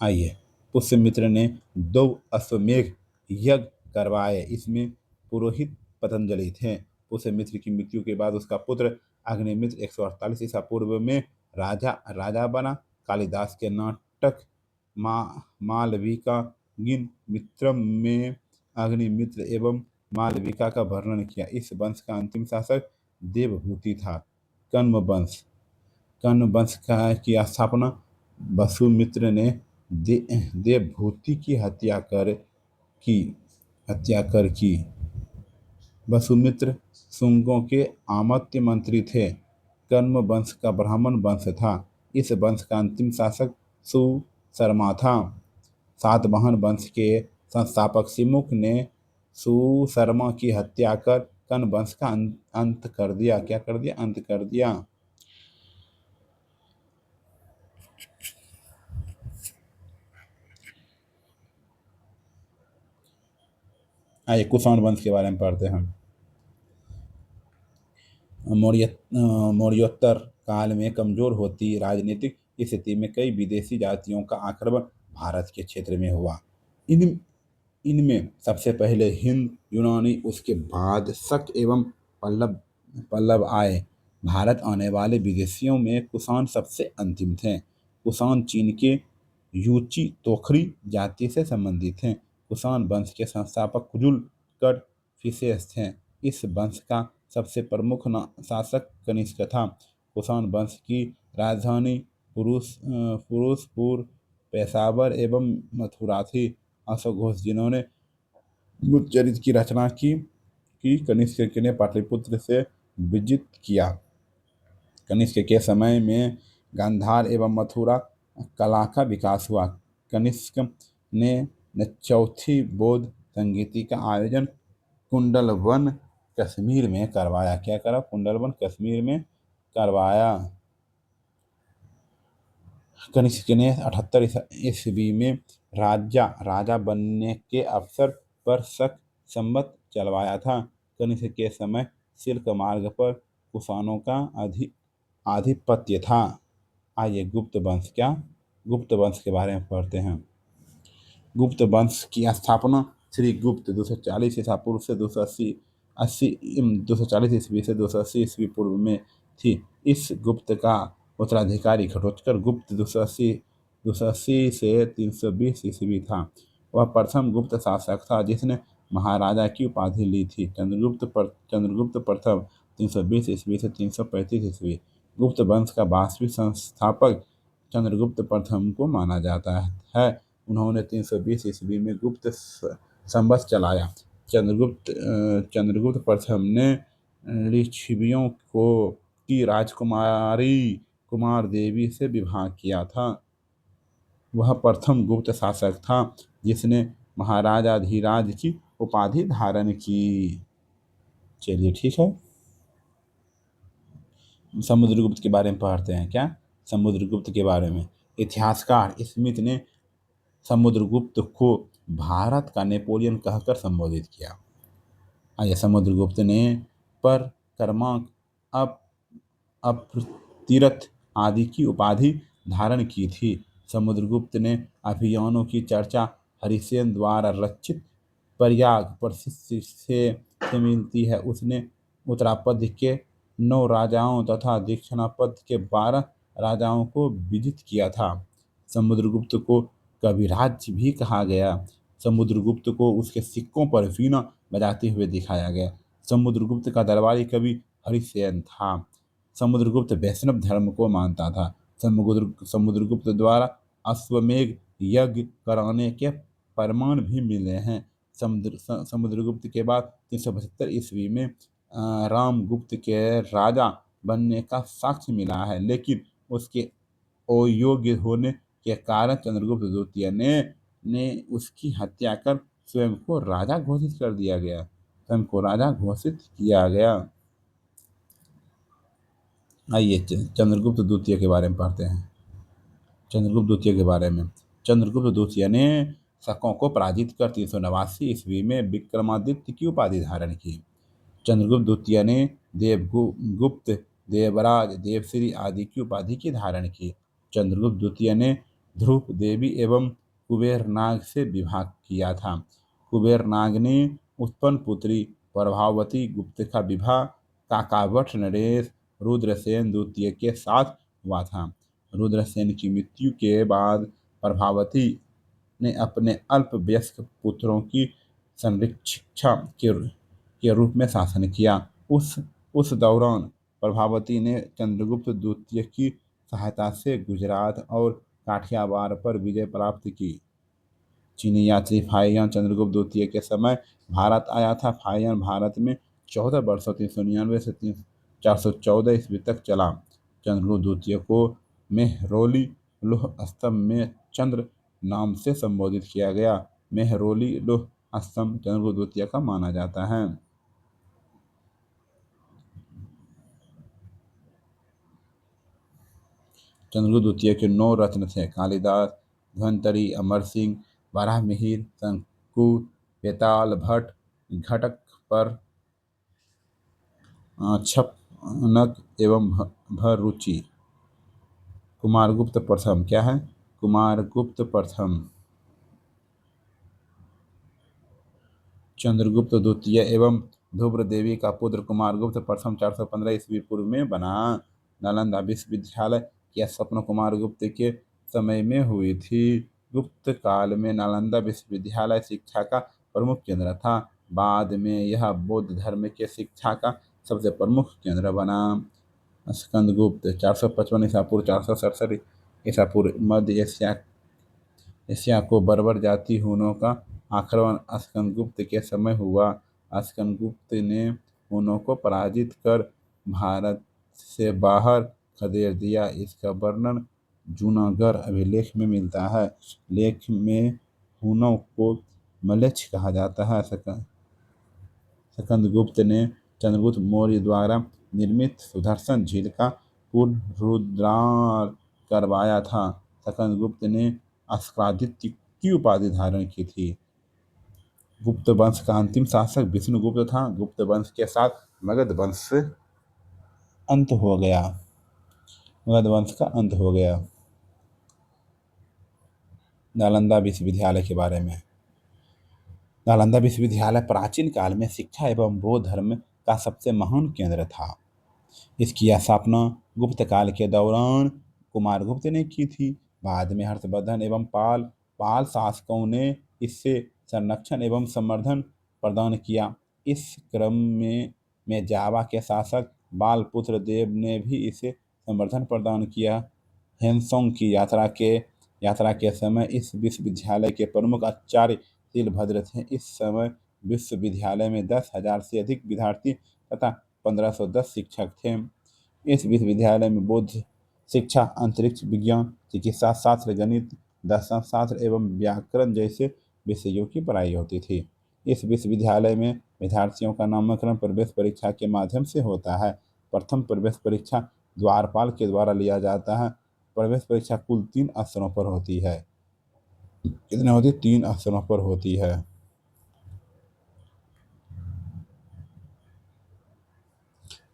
आइए, पुष्यमित्र ने 2 अश्वमेध यज्ञ करवाए। इसमें पुरोहित पतंजलि थे। पुष्यमित्र की मृत्यु के बाद उसका पुत्र अग्निमित्र 148 ईसा पूर्व में राजा बना। कालिदास के नाटक मालविका मित्रम में अग्निमित्र एवं मालविका का वर्णन किया। इस वंश का अंतिम शासक देवभूति था। कण्व वंश की स्थापना वसुमित्र ने देवभूति की हत्या कर की। वसुमित्र शुंगों के आमत्य मंत्री थे। कण्व वंश का ब्राह्मण वंश था। इस वंश का अंतिम शासक सुशर्मा था। सातवाहन वंश के संस्थापक सिमुख ने सुशर्मा की हत्या कर कण्व वंश का अंत कर दिया। क्या कर दिया? अंत कर दिया। आइए, कुषाण वंश के बारे में पढ़ते हैं। मौर्योत्तर काल में कमजोर होती राजनीतिक स्थिति में कई विदेशी जातियों का आक्रमण भारत के क्षेत्र में हुआ। इनमें सबसे पहले हिंद, यूनानी, उसके बाद शक एवं पल्लव आए। भारत आने वाले विदेशियों में कुषाण सबसे अंतिम थे। कुषाण चीन के यूची तोखरी जाति से संबंधित हैं। कुषाण वंश के संस्थापक कुजुल कड़फिसेस थे। इस वंश का सबसे प्रमुख शासक कनिष्क था। कुषाण वंश की राजधानी फिरोजपुर, पेशावर एवं मथुरा थी। अशोक घोष, जिन्होंने गुप्तचरित्र की रचना की कनिष्क ने पाटलिपुत्र से विजित किया। कनिष्क के समय में गांधार एवं मथुरा कला का विकास हुआ। कनिष्क ने चौथी बौद्ध संगीति का आयोजन कुंडलवन कश्मीर में करवाया। क्या करा? कुंडलवन कश्मीर में करवाया। कनिष्क ने 78 ईस्वी में राजा बनने के अवसर पर शक संवत चलवाया था। कनिष्क के समय सिल्क मार्ग पर कुषाणों का आधिपत्य था। आइए, गुप्त वंश के बारे में पढ़ते हैं। गुप्त वंश की स्थापना श्री गुप्त 240 ईसा पूर्व से 240 ईस्वी से 280 ईस्वी पूर्व में थी। इस गुप्त का उत्तराधिकारी घटोत्कच गुप्त 280 से 320 ईस्वी था। वह प्रथम गुप्त शासक था जिसने महाराजा की उपाधि ली थी। चंद्रगुप्त प्रथम 320 ईस्वी से 335 ईस्वी। गुप्त वंश का वास्तविक संस्थापक चंद्रगुप्त प्रथम को माना जाता है। उन्होंने 320 ईस्वी में गुप्त संवत चलाया। चंद्रगुप्त प्रथम ने लिच्छवियों को की राजकुमारी कुमार देवी से विवाह किया था। वह प्रथम गुप्त शासक था जिसने महाराजाधिराज की उपाधि धारण की। चलिए ठीक है, समुद्रगुप्त के बारे में पढ़ते हैं। क्या समुद्रगुप्त के बारे में? इतिहासकार स्मिथ ने समुद्रगुप्त को भारत का नेपोलियन कहकर संबोधित किया। आइए, समुद्रगुप्त ने पर क्रमांक अप अपतीर्थ आदि की उपाधि धारण की थी। समुद्रगुप्त ने अभियानों की चर्चा हरिसेन द्वारा रचित प्रयाग प्रसिद्ध से मिलती है। उसने उत्तरापद के 9 राजाओं तथा दक्षिणापद के 12 राजाओं को विजित किया था। समुद्रगुप्त को कविराज भी कहा गया। समुद्रगुप्त को उसके सिक्कों पर वीणा बजाते हुए दिखाया गया। समुद्रगुप्त का दरबारी कवि हरिसेन था। समुद्रगुप्त वैष्णव धर्म को मानता था। समुद्रगुप्त द्वारा अश्वमेघ यज्ञ कराने के प्रमाण भी मिले हैं। समुद्रगुप्त के बाद 375 ईस्वी में रामगुप्त के राजा बनने का साक्ष्य मिला है, लेकिन उसके अयोग्य होने के कारण चंद्रगुप्त द्वितीय ने उसकी हत्या कर स्वयं को राजा घोषित कर दिया गया। स्वयं को राजा घोषित किया गया। आइए चंद्रगुप्त द्वितीय के बारे में पढ़ते हैं। चंद्रगुप्त द्वितीय के बारे में, चंद्रगुप्त द्वितीय ने शकों को पराजित कर 389 ईस्वी में विक्रमादित्य की उपाधि धारण की। चंद्रगुप्त द्वितीय ने देवगुप्त, देवराज, देवश्री आदि की उपाधि की धारण की। चंद्रगुप्त द्वितीय ने ध्रुव देवी एवं कुबेरनाग से विवाह किया था। कुबेरनाग ने उत्पन्न पुत्री प्रभावती गुप्त का विवाह काकाभट्ट नरेश रुद्रसेन द्वितीय के साथ हुआ था। रुद्रसेन की मृत्यु के बाद प्रभावती ने अपने अल्पवयस्क पुत्रों की संरक्षिका के रूप में शासन किया। उस दौरान प्रभावती ने चंद्रगुप्त द्वितीय की सहायता से गुजरात और काठियावाड़ पर विजय प्राप्त की। चीनी यात्री फाहियान चंद्रगुप्त द्वितीय के समय भारत आया था। फाहियान भारत में 14 वर्षों 399 से 414 ईस्वी तक चला। चंद्रगुप्त द्वितीय को मेहरौली लौह स्तंभ में चंद्र नाम से संबोधित किया गया। मेहरौली लौह स्तंभ चंद्रगुप्त द्वितीय का माना जाता है। चंद्रगुप्त द्वितीय के 9 रत्न थे: कालिदास, धन्वंतरि, अमर सिंह, वराहमिहिर, शंकु, बेताल भट्ट, घटक पर, छपनक एवं भररुचि। कुमारगुप्त प्रथम क्या है? कुमारगुप्त प्रथम चंद्रगुप्त द्वितीय एवं ध्रुव देवी का पुत्र कुमारगुप्त प्रथम 415 ईस्वी पूर्व में बना। नालंदा विश्वविद्यालय की स्थापना कुमारगुप्त के समय में हुई थी। गुप्त काल में नालंदा विश्वविद्यालय शिक्षा का प्रमुख केंद्र था। बाद में यह बौद्ध धर्म के शिक्षा का सबसे प्रमुख केंद्र बना। स्कंदगुप्त 455 ईसा पूर्व 467 ईसा पूर्व मध्य एशिया को बर्बर जाति हूनों का आक्रमण स्कंदगुप्त के समय हुआ। स्कंदगुप्त ने हूनों को पराजित कर भारत से बाहर खदेड़ दिया। इसका वर्णन जूनागढ़ अभिलेख में मिलता है। लेख में हूनों को मलेच्छ कहा जाता है। स्कंदगुप्त ने चंद्रगुप्त मौर्य द्वारा निर्मित सुदर्शन झील का पुनरुद्धार करवाया था। स्कंदगुप्त ने अस्त्रादित्य की उपाधि धारण की थी। गुप्त वंश का अंतिम शासक विष्णुगुप्त था। गुप्त वंश के साथ मगध वंश अंत हो गया। मगध वंश का अंत हो गया। नालंदा विश्वविद्यालय के बारे में, नालंदा विश्वविद्यालय प्राचीन काल में शिक्षा एवं बौद्ध धर्म का सबसे महान केंद्र था। इसकी स्थापना गुप्त काल के दौरान कुमारगुप्त ने की थी। बाद में हर्षवर्धन एवं पाल शासकों ने इससे संरक्षण एवं समर्थन प्रदान किया। इस क्रम में जावा के शासक बालपुत्र देव ने भी इसे समर्थन प्रदान किया। हेनसोंग की यात्रा के समय इस विश्वविद्यालय के प्रमुख आचार्य तिलभद्र थे। इस समय विश्वविद्यालय में 10,000 से अधिक विद्यार्थी तथा 1510 शिक्षक थे। इस विश्वविद्यालय में बौद्ध शिक्षा, अंतरिक्ष विज्ञान, चिकित्सा शास्त्र, गणित, दर्शन शास्त्र एवं व्याकरण जैसे विषयों की पढ़ाई होती थी। इस विश्वविद्यालय में विद्यार्थियों का नामांकन प्रवेश परीक्षा के माध्यम से होता है। प्रथम प्रवेश परीक्षा द्वारपाल के द्वारा लिया जाता है। प्रवेश परीक्षा कुल 3 स्तरों पर होती है। कितने होती है? 3 स्तरों पर होती है।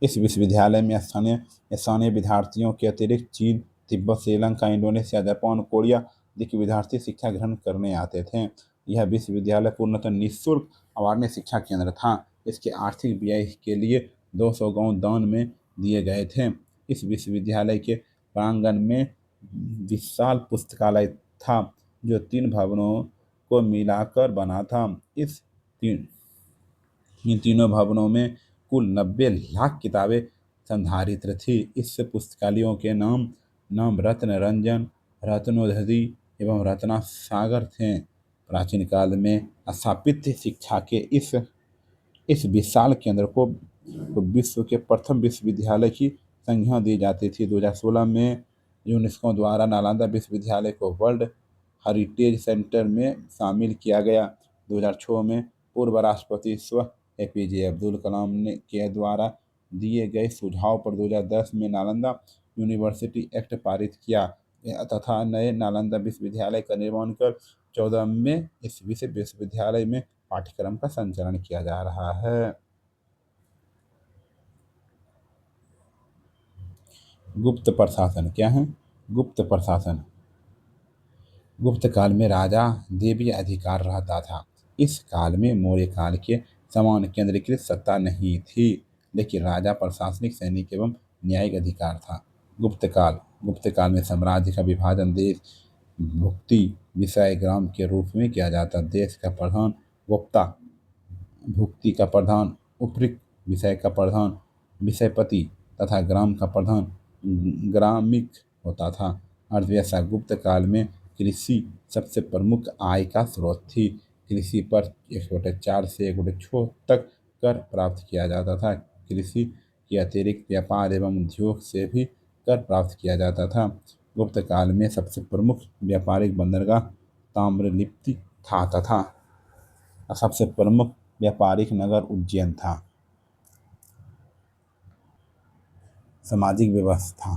इस विश्वविद्यालय में स्थानीय विद्यार्थियों के अतिरिक्त चीन, Tibet, Sri Lanka, Indonesia, Japan, Korea आदि के विद्यार्थी शिक्षा ग्रहण करने आते थे। यह विश्वविद्यालय पूर्णतः निःशुल्क आवासीय शिक्षा केंद्र था। इसके आर्थिक व्यय के लिए 200 गांव दान में दिए गए थे। इस विश्वविद्यालय के प्रांगण में विशाल पुस्तकालय था, जो 3 भवनों को मिलाकर बना था। इन तीनों भवनों में कुल 90 लाख किताबें संधारित थी। इस पुस्तकालयों के नाम रत्न रंजन, रत्नोदधि एवं रत्नासागर थे। प्राचीन काल में स्थापित शिक्षा के इस विशाल केंद्र को विश्व के प्रथम विश्वविद्यालय की संज्ञा दी जाती थी। 2016 में यूनेस्को द्वारा नालंदा विश्वविद्यालय को वर्ल्ड हेरिटेज सेंटर में शामिल किया गया। 2006 में पूर्व राष्ट्रपति स्व एपीजे अब्दुल कलाम के द्वारा दिए गए सुझाव पर 2010 में नालंदा यूनिवर्सिटी एक्ट पारित किया तथा नए नालंदा विश्वविद्यालय का निर्माण कर 14 में इस विश्वविद्यालय में पाठ्यक्रम का संचालन किया जा रहा है। गुप्त प्रशासन क्या है? गुप्त प्रशासन गुप्त काल में राजा देवीय अधिकार रहता था। इस काल में मौर्य काल के समान केंद्रीकृत सत्ता नहीं थी, लेकिन राजा प्रशासनिक, सैनिक एवं न्यायिक अधिकार था। गुप्त काल में साम्राज्य का विभाजन देश भुक्ति विषय ग्राम के रूप में किया जाता। देश का प्रधान गुप्ता, भुक्ति का प्रधान उपरिक्त, विषय का प्रधान विषयपति तथा ग्राम का प्रधान ग्रामिक होता था। अर्थव्यवस्था गुप्त काल में कृषि सबसे प्रमुख आय का स्रोत थी। कृषि पर 1/4 से 1/6 तक कर प्राप्त किया जाता था। कृषि के अतिरिक्त व्यापार एवं उद्योग से भी कर प्राप्त किया जाता था। गुप्त काल में सबसे प्रमुख व्यापारिक बंदरगाह ताम्रलिप्ति था तथा सबसे प्रमुख व्यापारिक नगर उज्जैन था। सामाजिक व्यवस्था